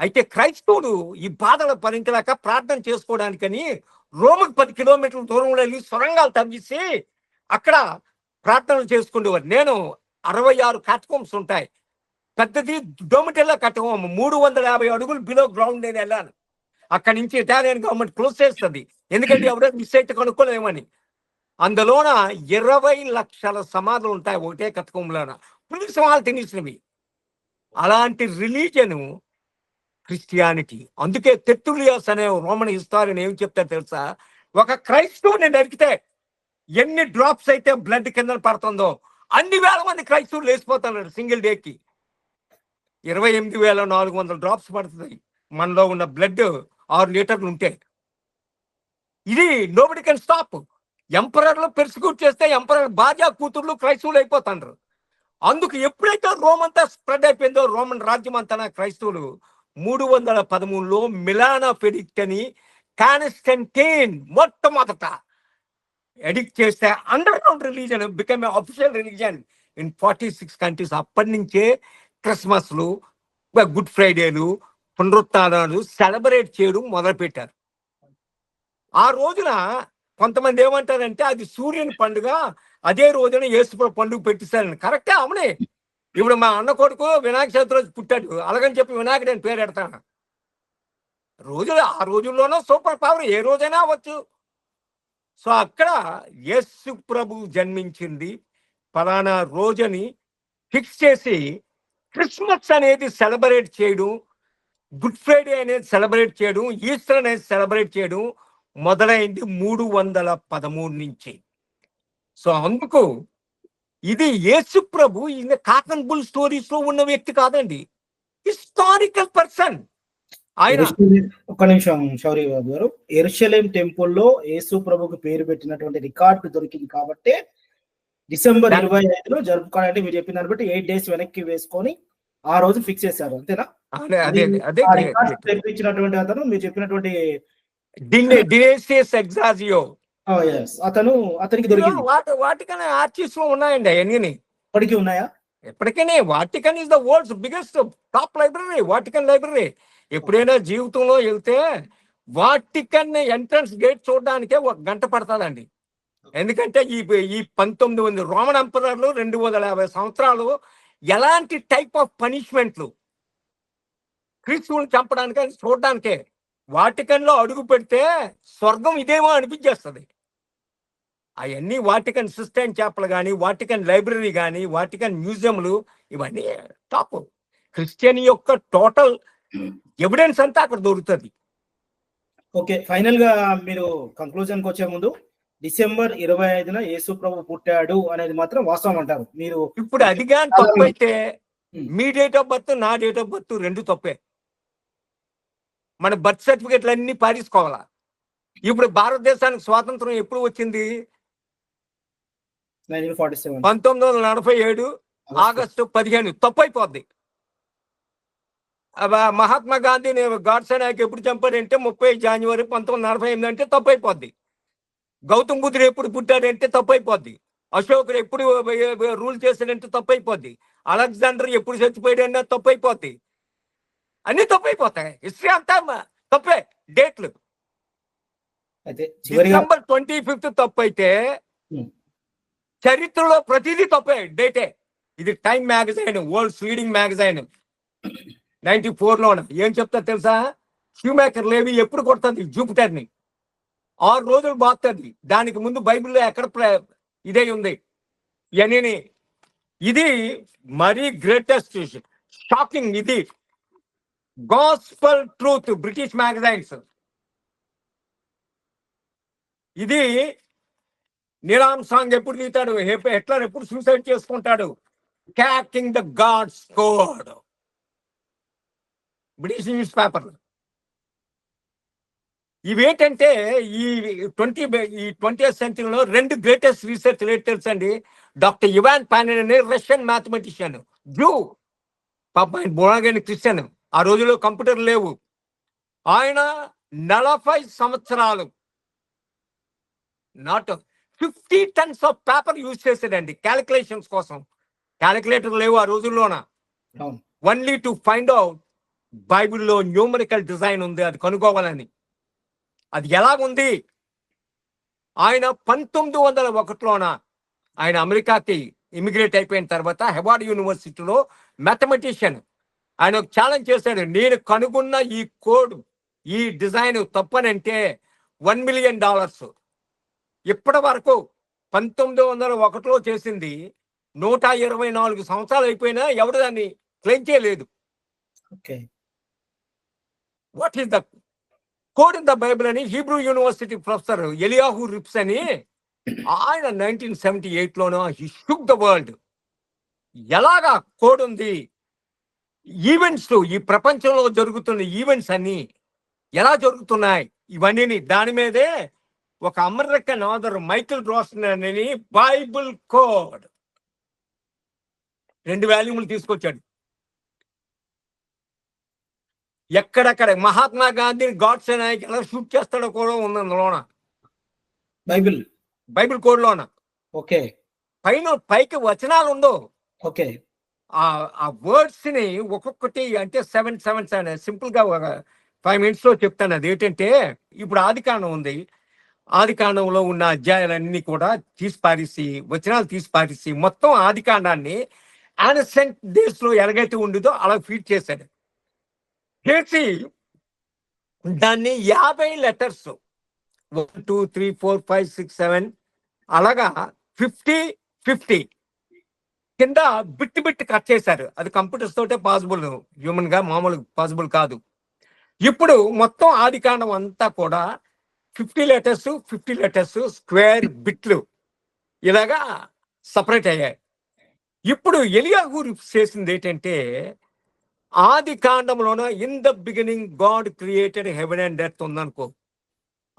అయితే క్రైస్తవుడు ఈ బాధలు భరించలేక ప్రార్థన చేసుకోవడానికని రోముకు 10 కిలోమీటర్ల దూరంలో వెళ్ళి సొరంగాలు తవ్విసి అక్కడ ప్రార్థనలు చేసుకునేవారు. నేను 66 క్యాటకోమ్స్ ఉంటాయి. పెద్దది డోమిటెల్లా కట్టకోమ్ 350 అడుగులు బిలో గ్రౌండ్ నేను వెళ్ళాను. అక్కడి నుంచి ఇటాలియన్ గవర్నమెంట్ క్లోజ్ చేస్తుంది, ఎందుకంటే ఎవరైనా మిస్ అయితే కనుక్కోలేమని. అందులోన 20 లక్షల సమాధులు ఉంటాయి ఒకటే కట్టకోంలోన, పులికి సమాధులు తినేసినవి. అలాంటి రిలీజను క్రిస్టియానిటీ. అందుకే తెర్తులియస్ అనే రోమన్ హిస్టారియన్ ఏం చెప్తారు తెలుసా? ఒక క్రైస్తవుని నరికితే ఎన్ని డ్రాప్స్ అయితే బ్లడ్ కింద పడుతుందో అన్ని వేల మంది క్రైస్తవులు లేచిపోతున్నారు సింగిల్ డేకి. 28,400 డ్రాప్స్ పడుతుంది మనలో ఉన్న బ్లడ్ 6 లీటర్లు ఉంటే. ఇది నోబడి కెన్ స్టాప్. ఎంపరర్లు పెర్సిక్యూట్ చేస్తే ఎంపరర్ భార్య కూతుర్లు క్రైస్తవులు అయిపోతాండ్రు. అందుకు ఎప్పుడైతే రోమ్ అంతా స్ప్రెడ్ అయిపోయిందో, రోమన్ రాజ్యం అంతా క్రైస్తవులు 313లో మిలానా ఫెడిక్ట్ అని కాన్స్టంటైన్ మొట్టమొదట ఎడిక్ట్ చేస్తే under ground religion become official religion in 46 countries. అప్పటి నుంచే క్రిస్మస్లు, గుడ్ ఫ్రైడేలు, పునరుత్థానాలు సెలబ్రేట్ చేయడం మొదలుపెట్టారు. ఆ రోజున కొంతమంది ఏమంటారంటే అది సూర్యుని పండుగ, అదే రోజున యేసుప్రభు పండుగ పెట్టిస్తారని. కరెక్టే, అవునే. ఇప్పుడు మా అన్న కొడుకు వినాయక చవితి రోజు పుట్టాడు, అలాగని చెప్పి వినాయకుడు అని పేరు పెడతాను. ఆ రోజుల్లోనూ సూపర్ పవర్ ఏ రోజైనా అవ్వచ్చు. సో అక్కడ యేసు ప్రభు జన్మించింది ఫలానా రోజని ఫిక్స్ చేసి క్రిస్మస్ అనేది సెలబ్రేట్ చేయడం, గుడ్ ఫ్రైడే అనేది సెలబ్రేట్ చేయడం, ఈస్టర్ అనేది సెలబ్రేట్ చేయడం మొదలైంది 313 నుంచి. సో అందుకు ఇది యేసు ప్రభు ఈయన కాటన్ బుల్ స్టోరీస్ లో ఉన్న వ్యక్తి కాదండి, హిస్టారికల్ పర్సన్ ఆయన. ఒక్క నిమిషం శౌరి గారు, యెరూషలేం టెంపుల్లో యేసు ప్రభుకు పేరు పెట్టినటువంటి రికార్డు దొరికింది కాబట్టి డిసెంబర్ 25లో జరుపుకోవాలంటే మీరు చెప్పిన దాన్ని బట్టి 8 days వెనక్కి వేసుకొని ఆ రోజు ఫిక్స్ చేశారు, అంతేనా? తెప్పించినటువంటి అతను మీరు చెప్పినటువంటి డినేషియస్ ఎగ్జాజియో అతనికి దొరికింది. వాటికన్ ఆర్చివ్స్ లో ఉన్నాయండి అవన్నీ. ఇప్పటికీ ఉన్నాయా? ఎప్పటికీ Vatican is the world's biggest top library, Vatican library. ఎప్పుడైనా జీవితంలో వెళ్తే వాటికన్ ఎంట్రన్స్ గేట్ చూడడానికే 1 గంట పడుతుందండి. ఎందుకంటే ఈ 19 మంది రోమన్ ఎంపరర్లు 250 సంవత్సరాలు ఎలాంటి టైప్ ఆఫ్ పనిష్మెంట్లు క్రీస్తువుని చంపడానికి చూడడానికే. వాటికన్ లో అడుగు పెడితే స్వర్గం ఇదేమో అనిపించేస్తుంది. అవన్నీ వాటికన్ సిస్టైన్ చాపల్ కానీ, వాటికన్ లైబ్రరీ కానీ, వాటికన్ మ్యూజియంలు ఇవన్నీ టాప్. క్రిస్టియన్ యొక్క టోటల్ ఎవిడెన్స్ అంతా అక్కడ దొరుకుతుంది. ఓకే, ఫైనల్ గా మీరు కంక్లూజన్ కి వచ్చే ముందు డిసెంబర్ 25న యేసు ప్రభు పుట్టాడు అనేది మాత్రం వాస్తవం అంటారు మీరు? ఇప్పుడు అది కానీ తప్పైతే మీ డేట్ ఆఫ్ బర్త్, నా డేట్ ఆఫ్ బర్త్ రెండు తప్పే. మన బర్త్ సర్టిఫికెట్లు అన్ని పారేసుకోవాలా. ఇప్పుడు భారతదేశానికి స్వాతంత్రం ఎప్పుడు వచ్చింది? 1947 1947 ఆగస్టు 15. తప్పైపోద్ది. మహాత్మా గాంధీని గాడ్సే నాయక్ ఎప్పుడు చంపాడంటే 30 జనవరి 1948 అంటే తప్పైపోద్ది. గౌతమ్ బుద్ధుడు ఎప్పుడు పుట్టాడంటే తప్పైపోద్ది. అశోకుడు ఎప్పుడు రూల్ చేశాడంటే తప్పైపోద్ది. అలెగ్జాండర్ ఎప్పుడు చచ్చిపోయాడన్నా తప్పైపోద్ది. అన్ని తప్పైపోతాయి. హిస్టరీ అంతా తప్పే. డేట్లు డిసెంబర్ 25 తప్పైతే చరిత్రలో ప్రతిదీ తప్పే డేటే. ఇది Time magazine, world's leading magazine 94లో ఏం చెప్తా తెలుసా? హ్యూమేకర్ లేవి ఎప్పుడు కొడుతుంది జూపిటర్ని, 6 రోజులు బాగుతుంది. దానికి ముందు బైబిల్లో ఎక్కడ ఇదే ఉంది ఇవన్నీ. ఇది మరీ గ్రేటెస్ట్ షాకింగ్. ఇది గాస్పల్ ట్రూత్, బ్రిటిష్ మ్యాగజైన్స్. ఇది నీలామ్ సాంగ్ ఎప్పుడు తీతాడు, హిట్లర్ ఎప్పుడు సూసైడ్ చేసుకుంటాడు, cracking the God's code, British news పేపర్లు. ఇవేంటంటే ఈ 20th సెంచరీలో 2 గ్రేటెస్ట్ రీసెర్చ్ రైటర్స్ అండి. డాక్టర్ ఇవాన్ పానిన్ అనే రష్యన్ మ్యాథమెటిషియన్, జూ, పాప ఆయన బోనాగైన క్రిస్టియన్. ఆ రోజుల్లో కంప్యూటర్ లేవు. ఆయన 40 సంవత్సరాలు not 50 tons of paper use చేశాడండి క్యాలిక్యులేషన్స్ కోసం. క్యాలిక్యులేటర్ లేవు ఆ రోజుల్లోన. ఓన్లీ టు ఫైండ్ అవుట్ బైబిల్లో న్యూమరికల్ డిజైన్ ఉంది, అది కనుక్కోవాలని. అది ఎలాగుంది? ఆయన 1901లోన ఆయన అమెరికాకి ఇమిగ్రేట్ అయిపోయిన తర్వాత హెవార్డ్ యూనివర్సిటీలో మ్యాథమెటిషియన్ ఆయన ఒక ఛాలెంజ్ చేశాడు. నేను కనుగొన్న ఈ కోడ్, ఈ డిజైన్ తప్పనంటే $1 million. ఇప్పటి వరకు 1901లో చేసింది 124 సంవత్సరాలు అయిపోయినా ఎవరు దాన్ని క్లెయిమ్ చేయలేదు. What is the code in the Bible అని హీబ్రూ యూనివర్సిటీ ప్రొఫెసర్ ఎలియాహు రిప్స్ అని ఆయన 1978లోనో హీ షుక్ ద వరల్డ్. ఎలాగా కోడ్ ఉంది? ఈవెంట్స్, ఈ ప్రపంచంలో జరుగుతున్న ఈవెంట్స్ అన్ని ఎలా జరుగుతున్నాయి ఇవన్నీ దాని మీదే ఒక అమెరికన్ ఆథర్ మైకిల్ రోసన్ అని బైబిల్ కోడ్ 2 వాల్యూములు తీసుకొచ్చాడు. ఎక్కడెక్కడ మహాత్మా గాంధీని గాడ్సే నాయక్ ఎలా షూట్ చేస్తాడో కూడా ఉంది అందులోన, బైబిల్ కోడ్ లోన. పైకి వచనాలు ఉండవు. ఆ వర్డ్స్ ని ఒక్కొక్కటి అంటే 7 సింపుల్ గా 5 minutes లో చెప్తాను. అది ఏంటంటే, ఇప్పుడు ఆదికాండం ఉంది. ఆదికాండంలో ఉన్న అధ్యాయాలన్నీ కూడా తీసిపారేసి, వచనాలు తీసిపారేసి మొత్తం ఆదికాండాన్ని యాన్సెంట్ డేస్ లో ఎలాగైతే ఉండేదో అలా ఫీడ్ చేశాడు. చేసి దాన్ని 50 లెటర్స్ 1 2 3 4 5 6 7 అలాగా 50 కింద బిట్ కట్ చేశారు. అది కంప్యూటర్స్ తోటే పాసిబుల్, హ్యూమన్ గా మామూలు పాసిబుల్ కాదు. ఇప్పుడు మొత్తం ఆదికాండం అంతా కూడా 50 లెటర్స్ స్క్వేర్ బిట్లు ఇలాగా సపరేట్ అయ్యాయి. ఇప్పుడు ఎలియాహు చేసింది ఏంటంటే, ఆది కాండంలోన in the beginning God created heaven and earth ఉందనుకో,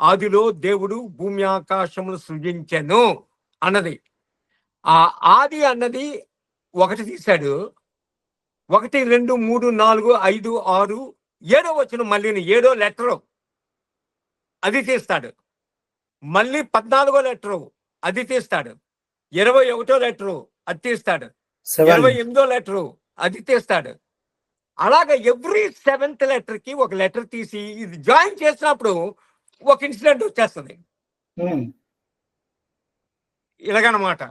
ఆదిలో దేవుడు భూమి ఆకాశములు సృజించెను అన్నది. ఆ ఆది అన్నది 1 తీశాడు. 1 2 3 4 5 6 7 వచనం మళ్ళీ 7వ లెటరు అది తీస్తాడు. మళ్ళీ 14వ లెటరు అది తీస్తాడు. 21వ లెటరు అది తీస్తాడు. 28వ లెటరు అది తీస్తాడు. అలాగా ఎవ్రీ 7th లెటర్ కి ఒక లెటర్ తీసి ఇది జాయిన్ చేసినప్పుడు ఒక ఇన్సిడెంట్ వచ్చేస్తుంది. ఇలాగనమాట.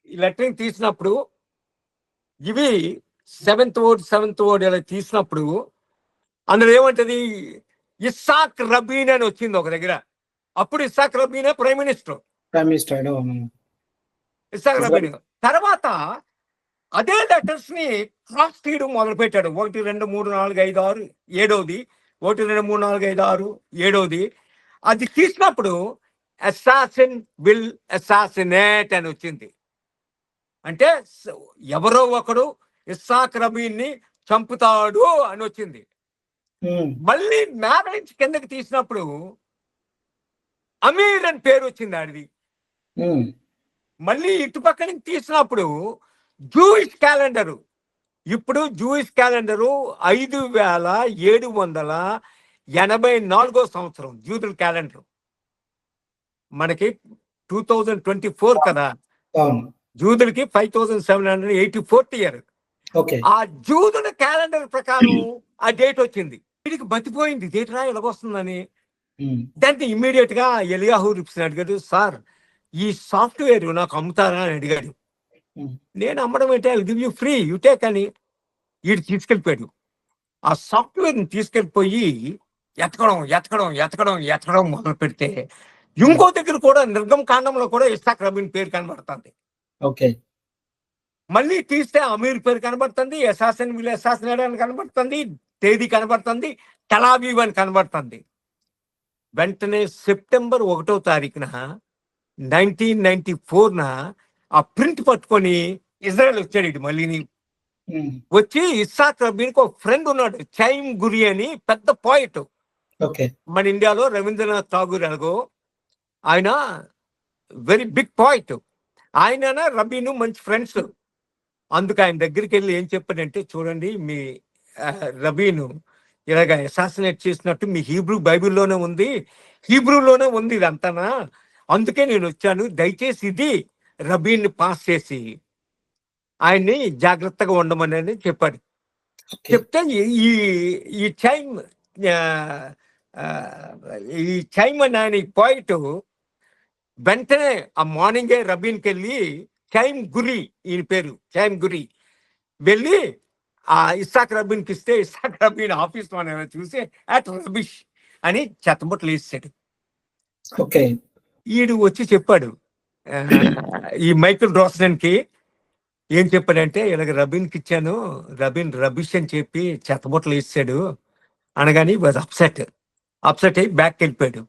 ఈ లెటర్ తీసినప్పుడు ఇవి 7th వర్డ్ ఇలా తీసినప్పుడు అందులో ఏమంటది, ఇస్సాక్ రబీన్ అని వచ్చింది ఒక దగ్గర. అప్పుడు ఇస్సాక్ రబీనే ప్రైమ్ మినిస్టర్. ఇస్సాక్ రబీన్ తర్వాత అదే లెటర్స్ ని క్రాస్ తీయడం మొదలు పెట్టాడు. 1 2 3 4 5 6 7వది, 1 2 3 4 5 6 7వది. అది తీసినప్పుడు అసాసిన్ విల్ అసాసినేట్ అని వచ్చింది. అంటే ఎవరో ఒకడు ఇస్సాక్ రబీన్ ని చంపుతాడు అని వచ్చింది. మళ్ళీ మ్యారేజ్ కిందకి తీసినప్పుడు అమీర్ అని పేరు వచ్చింది ఆడిది. మళ్ళీ ఇటుపక్క నుంచి తీసినప్పుడు జూయిష్ క్యాలెండరు, ఇప్పుడు జూయిష్ క్యాలెండరు 5784 సంవత్సరం జూదుల క్యాలెండర్. మనకి 2024 కదా, జూదులకి 5784 ఇయర్. ఆ జూదుల క్యాలెండర్ ప్రకారం ఆ డేట్ వచ్చింది. వీడికి బతిపోయింది డేట్ రా ఎలాగొస్తుందని. దానికి ఇమ్మీడియట్ గా ఎలియాహు రిప్స్ని అడిగాడు, సార్ ఈ సాఫ్ట్వేర్ నాకు అమ్ముతారా అని అడిగాడు. నేను అమ్మడం ఏంటి, I give you free, you take అని వీడు తీసుకెళ్ళిపోయాడు. ఆ సాఫ్ట్వేర్ని తీసుకెళ్ళిపోయి ఎతకడం మొదలు పెడితే ఇంకో దగ్గర కూడా నిర్గమకాండంలో కూడా ఇస్సాక్ రబీన్ పేరు కనబడుతుంది. మళ్ళీ తీస్తే అమీర్ పేరు కనబడుతుంది, అసాసిన్ విల్ అసాసినేట్ అని కనబడుతుంది, తేదీ కనబడుతుంది, టెల్ అవీవ్ అని కనబడుతుంది. వెంటనే సెప్టెంబర్ 1వ తారీఖున 1994 ఆ ప్రింట్ పట్టుకొని ఇజ్రాయెల్ వచ్చాడు. మళ్ళీ వచ్చి ఇస్సాక్ రబీన్కి ఒక ఫ్రెండ్ ఉన్నాడు, చైమ్ గురి అని, పెద్ద పోయిట్. మన ఇండియాలో రవీంద్రనాథ్ ఠాగూర్ ఎలాగో ఆయన వెరీ బిగ్ పోయిట్. ఆయన రబీను మంచి ఫ్రెండ్స్. అందుకు ఆయన దగ్గరికి వెళ్ళి ఏం చెప్పాడంటే, చూడండి మీ రబీను ఇలాగ అసాసినేట్ చేసినట్టు మీ బైబిల్లోనే ఉంది, హీబ్రూలోనే ఉంది ఇదంతానా, అందుకే నేను వచ్చాను, దయచేసి ఇది రబీన్ని పాస్ చేసి ఆయన్ని జాగ్రత్తగా ఉండమని చెప్పాడు. చెప్తే ఈ చైమ్ అని ఆయన పోయిట్ వెంటనే ఆ మార్నింగే రబీన్కి వెళ్ళి, చైమ్ గురి ఈయన పేరు, చైమ్ గురి వెళ్ళి ఆ ఇస్సాక్ రబీన్కి ఇస్తే ఇస్సాక్ రబీన్ ఆఫీస్ లో చూసి అట్ రబిష్ అని చెత్తబొట్లు వేసాడు. ఈడు వచ్చి చెప్పాడు ఈ మైకిల్ రోస్నెన్కి, ఏం చెప్పాడంటే ఇలాగ రబీన్కి ఇచ్చాను, రబీన్ రబిష్ అని చెప్పి చెత్తబొట్లు వేసాడు అనగాని వాజ్ అప్సెట్ అయ్యి బ్యాక్ వెళ్ళిపోయాడు.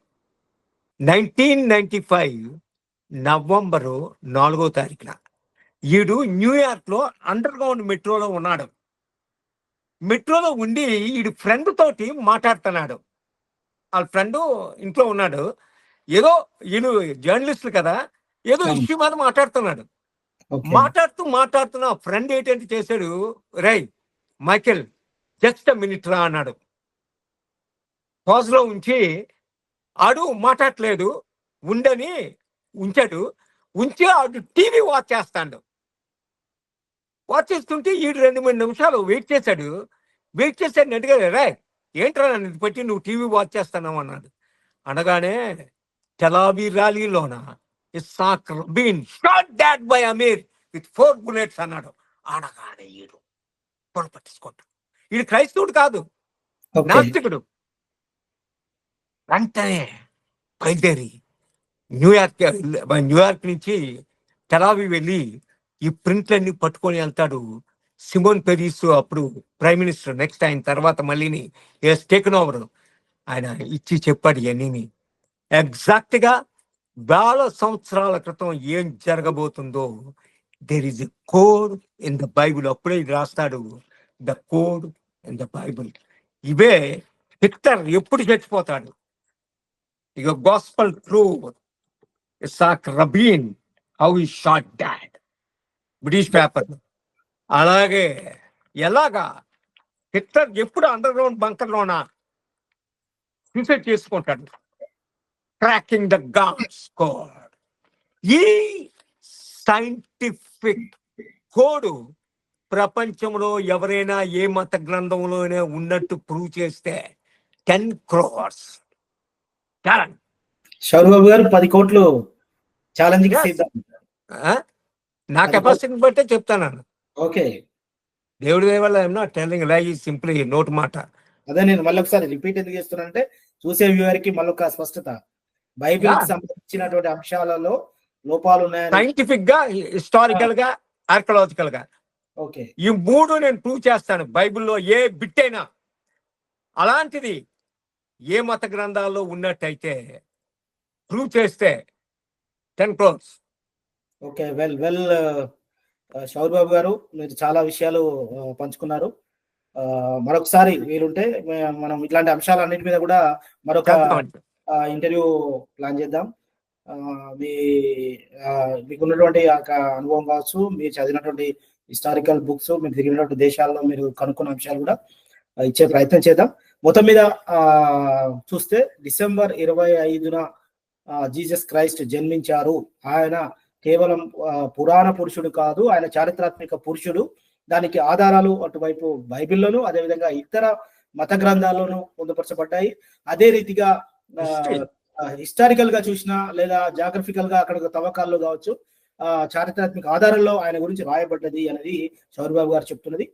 1995 నవంబరు 4వ తారీఖున ఈడు న్యూయార్క్ లో అండర్ గ్రౌండ్ మెట్రోలో ఉన్నాడు. మెట్రోలో ఉండి ఈడు ఫ్రెండ్ తోటి మాట్లాడుతున్నాడు. వాళ్ళ ఫ్రెండ్ ఇంట్లో ఉన్నాడు. ఏదో ఈయన జర్నలిస్టులు కదా, ఏదో ఇష్యూ మీద మాట్లాడుతున్నాడు. మాట్లాడుతున్న ఫ్రెండ్ ఏంటంటే చేశాడు, రై మైకేల్ జస్ట్ మినిట్ రా అన్నాడు. పాజ్ లో ఉంచి ఆడు మాట్లాడలేదు ఉండని ఉంచాడు. ఉంచి ఆడు టీవీ వాచ్ చేస్తాడు. వాచ్ చేస్తుంటే ఈడు 2-3 నిమిషాలు వెయిట్ చేశాడు. అడిగాడు, రే ఏంట్రా నన్ను పెట్టి నువ్వు టీవీ వాచ్ చేస్తున్నావు అన్నాడు. అనగానే టెల్ అవీవ్ ర్యాలీలోన Yitzhak Rabin shot dead by Amir with 4 bullets అన్నాడు. అనగానే ఈడు పట్టించుకుంటాడు. ఈడు క్రైస్తవుడు కాదు, నాస్తికుడు. వెంటనే బయలుదేరి న్యూయార్క్ నుంచి టెల్ అవీవ్ వెళ్ళి ఈ ప్రింట్లన్నీ పట్టుకొని వెళ్తాడు. సిమోన్ పెరీస్ అప్పుడు ప్రైమ్ మినిస్టర్, నెక్స్ట్ ఆయన తర్వాత మళ్ళీని టేకన్ ఓవర్, ఆయన ఇచ్చి చెప్పాడు ఇవన్నీ ఎగ్జాక్ట్ గా 1000 సంవత్సరాల క్రితం ఏం జరగబోతుందో. There is a code in the Bible. అప్పుడే ఇది రాస్తాడు, the code in the Bible. ఇవే హిట్లర్ ఎప్పుడు చచ్చిపోతాడు, ఇక gospel truth, Yitzhak Rabin how he shot dead, British paper. అలాగే ఎలాగా హిట్లర్ ఎప్పుడు అండర్ గ్రౌండ్ బంకర్లోన సూసైడ్ చేసుకుంటాడు. Cracking the God's code. ఈ సైంటిఫిక్ కోడ్ ప్రపంచంలో ఎవరైనా ఏ మత గ్రంథంలోనే ఉన్నట్టు ప్రూవ్ చేస్తే 10 crores షౌర్బాబు గారు 10 కోట్లు ఛాలెంజ్. నా కెపాసిటీని బట్టే చెప్తాను. ఓకే, దేవుడి దయ వల్ల ఐఎమ్ నాట్ టెల్లింగ్ లై, సింప్లీ నోట్ మాట. అదే నేను మళ్ళీ ఒకసారి రిపీట్ ఎందుకు చేస్తున్నానంటే చూసే వ్యూవర్కి మళ్ళొక స్పష్టత. బైబిల్ కి సంబంధించినటువంటి అంశాలలో లోపాలు ఉన్నాయని సైంటిఫిక్ గా, హిస్టారికల్ గా, ఆర్కలాజికల్ గా ఓకే ఈ మూడు నేను ప్రూవ్ చేస్తాను. బైబిల్లో ఏ బిట్ అయినా అలాంటిది ఏ మత గ్రంథాల్లో ఉన్నట్టయితే ప్రూవ్ చేస్తే 10 crores. ఓకే వెల్ షౌర్ బాబు గారు, మీరు చాలా విషయాలు పంచుకున్నారు. మరొకసారి వీలుంటే మనం ఇట్లాంటి అంశాలన్నిటి మీద కూడా మరొక ఇంటర్వ్యూ ప్లాన్ చేద్దాం. మీ మీకున్నటువంటి అనుభవం కావచ్చు, మీరు చదివినటువంటి హిస్టారికల్ బుక్స్, మీరు తిరిగినటువంటి దేశాల్లో మీరు కనుక్కున్న అంశాలు కూడా ఇచ్చే ప్రయత్నం చేద్దాం. మొత్తం మీద చూస్తే డిసెంబర్ 25న జీసస్ క్రైస్ట్ జన్మించారు. ఆయన కేవలం పురాణ పురుషుడు కాదు, ఆయన చారిత్రాత్మక పురుషుడు. దానికి ఆధారాలు అటువైపు బైబిల్లోను, అదేవిధంగా ఇతర మత గ్రంథాల్లోనూ పొందుపరచబడ్డాయి. అదే రీతిగా హిస్టారికల్ గా చూసినా లేదా జాగ్రఫికల్ గా అక్కడ తవ్వకాల్లో కావచ్చు, చారిత్రాత్మక ఆధారాల్లో ఆయన గురించి రాయబడ్డది అనేది షౌర్ బాబు గారు చెప్తున్నది.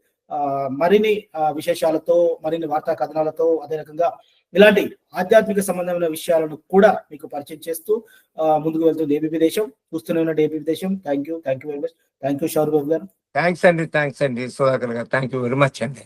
మరిన్ని విశేషాలతో, మరిన్ని వార్తా కథనాలతో, అదే రకంగా ఇలాంటి ఆధ్యాత్మిక సంబంధమైన విషయాలను కూడా మీకు పరిచయం చేస్తూ ముందుకు వెళ్తుంది ఏబీపీ దేశం. చూస్తూనే ఉన్న ABP Desam. Thank you very much. Thank you Shaur Babu garu. Thanks అండి సుధాకర్ గారు. థ్యాంక్ యూ వెరీ మచ్ అండి.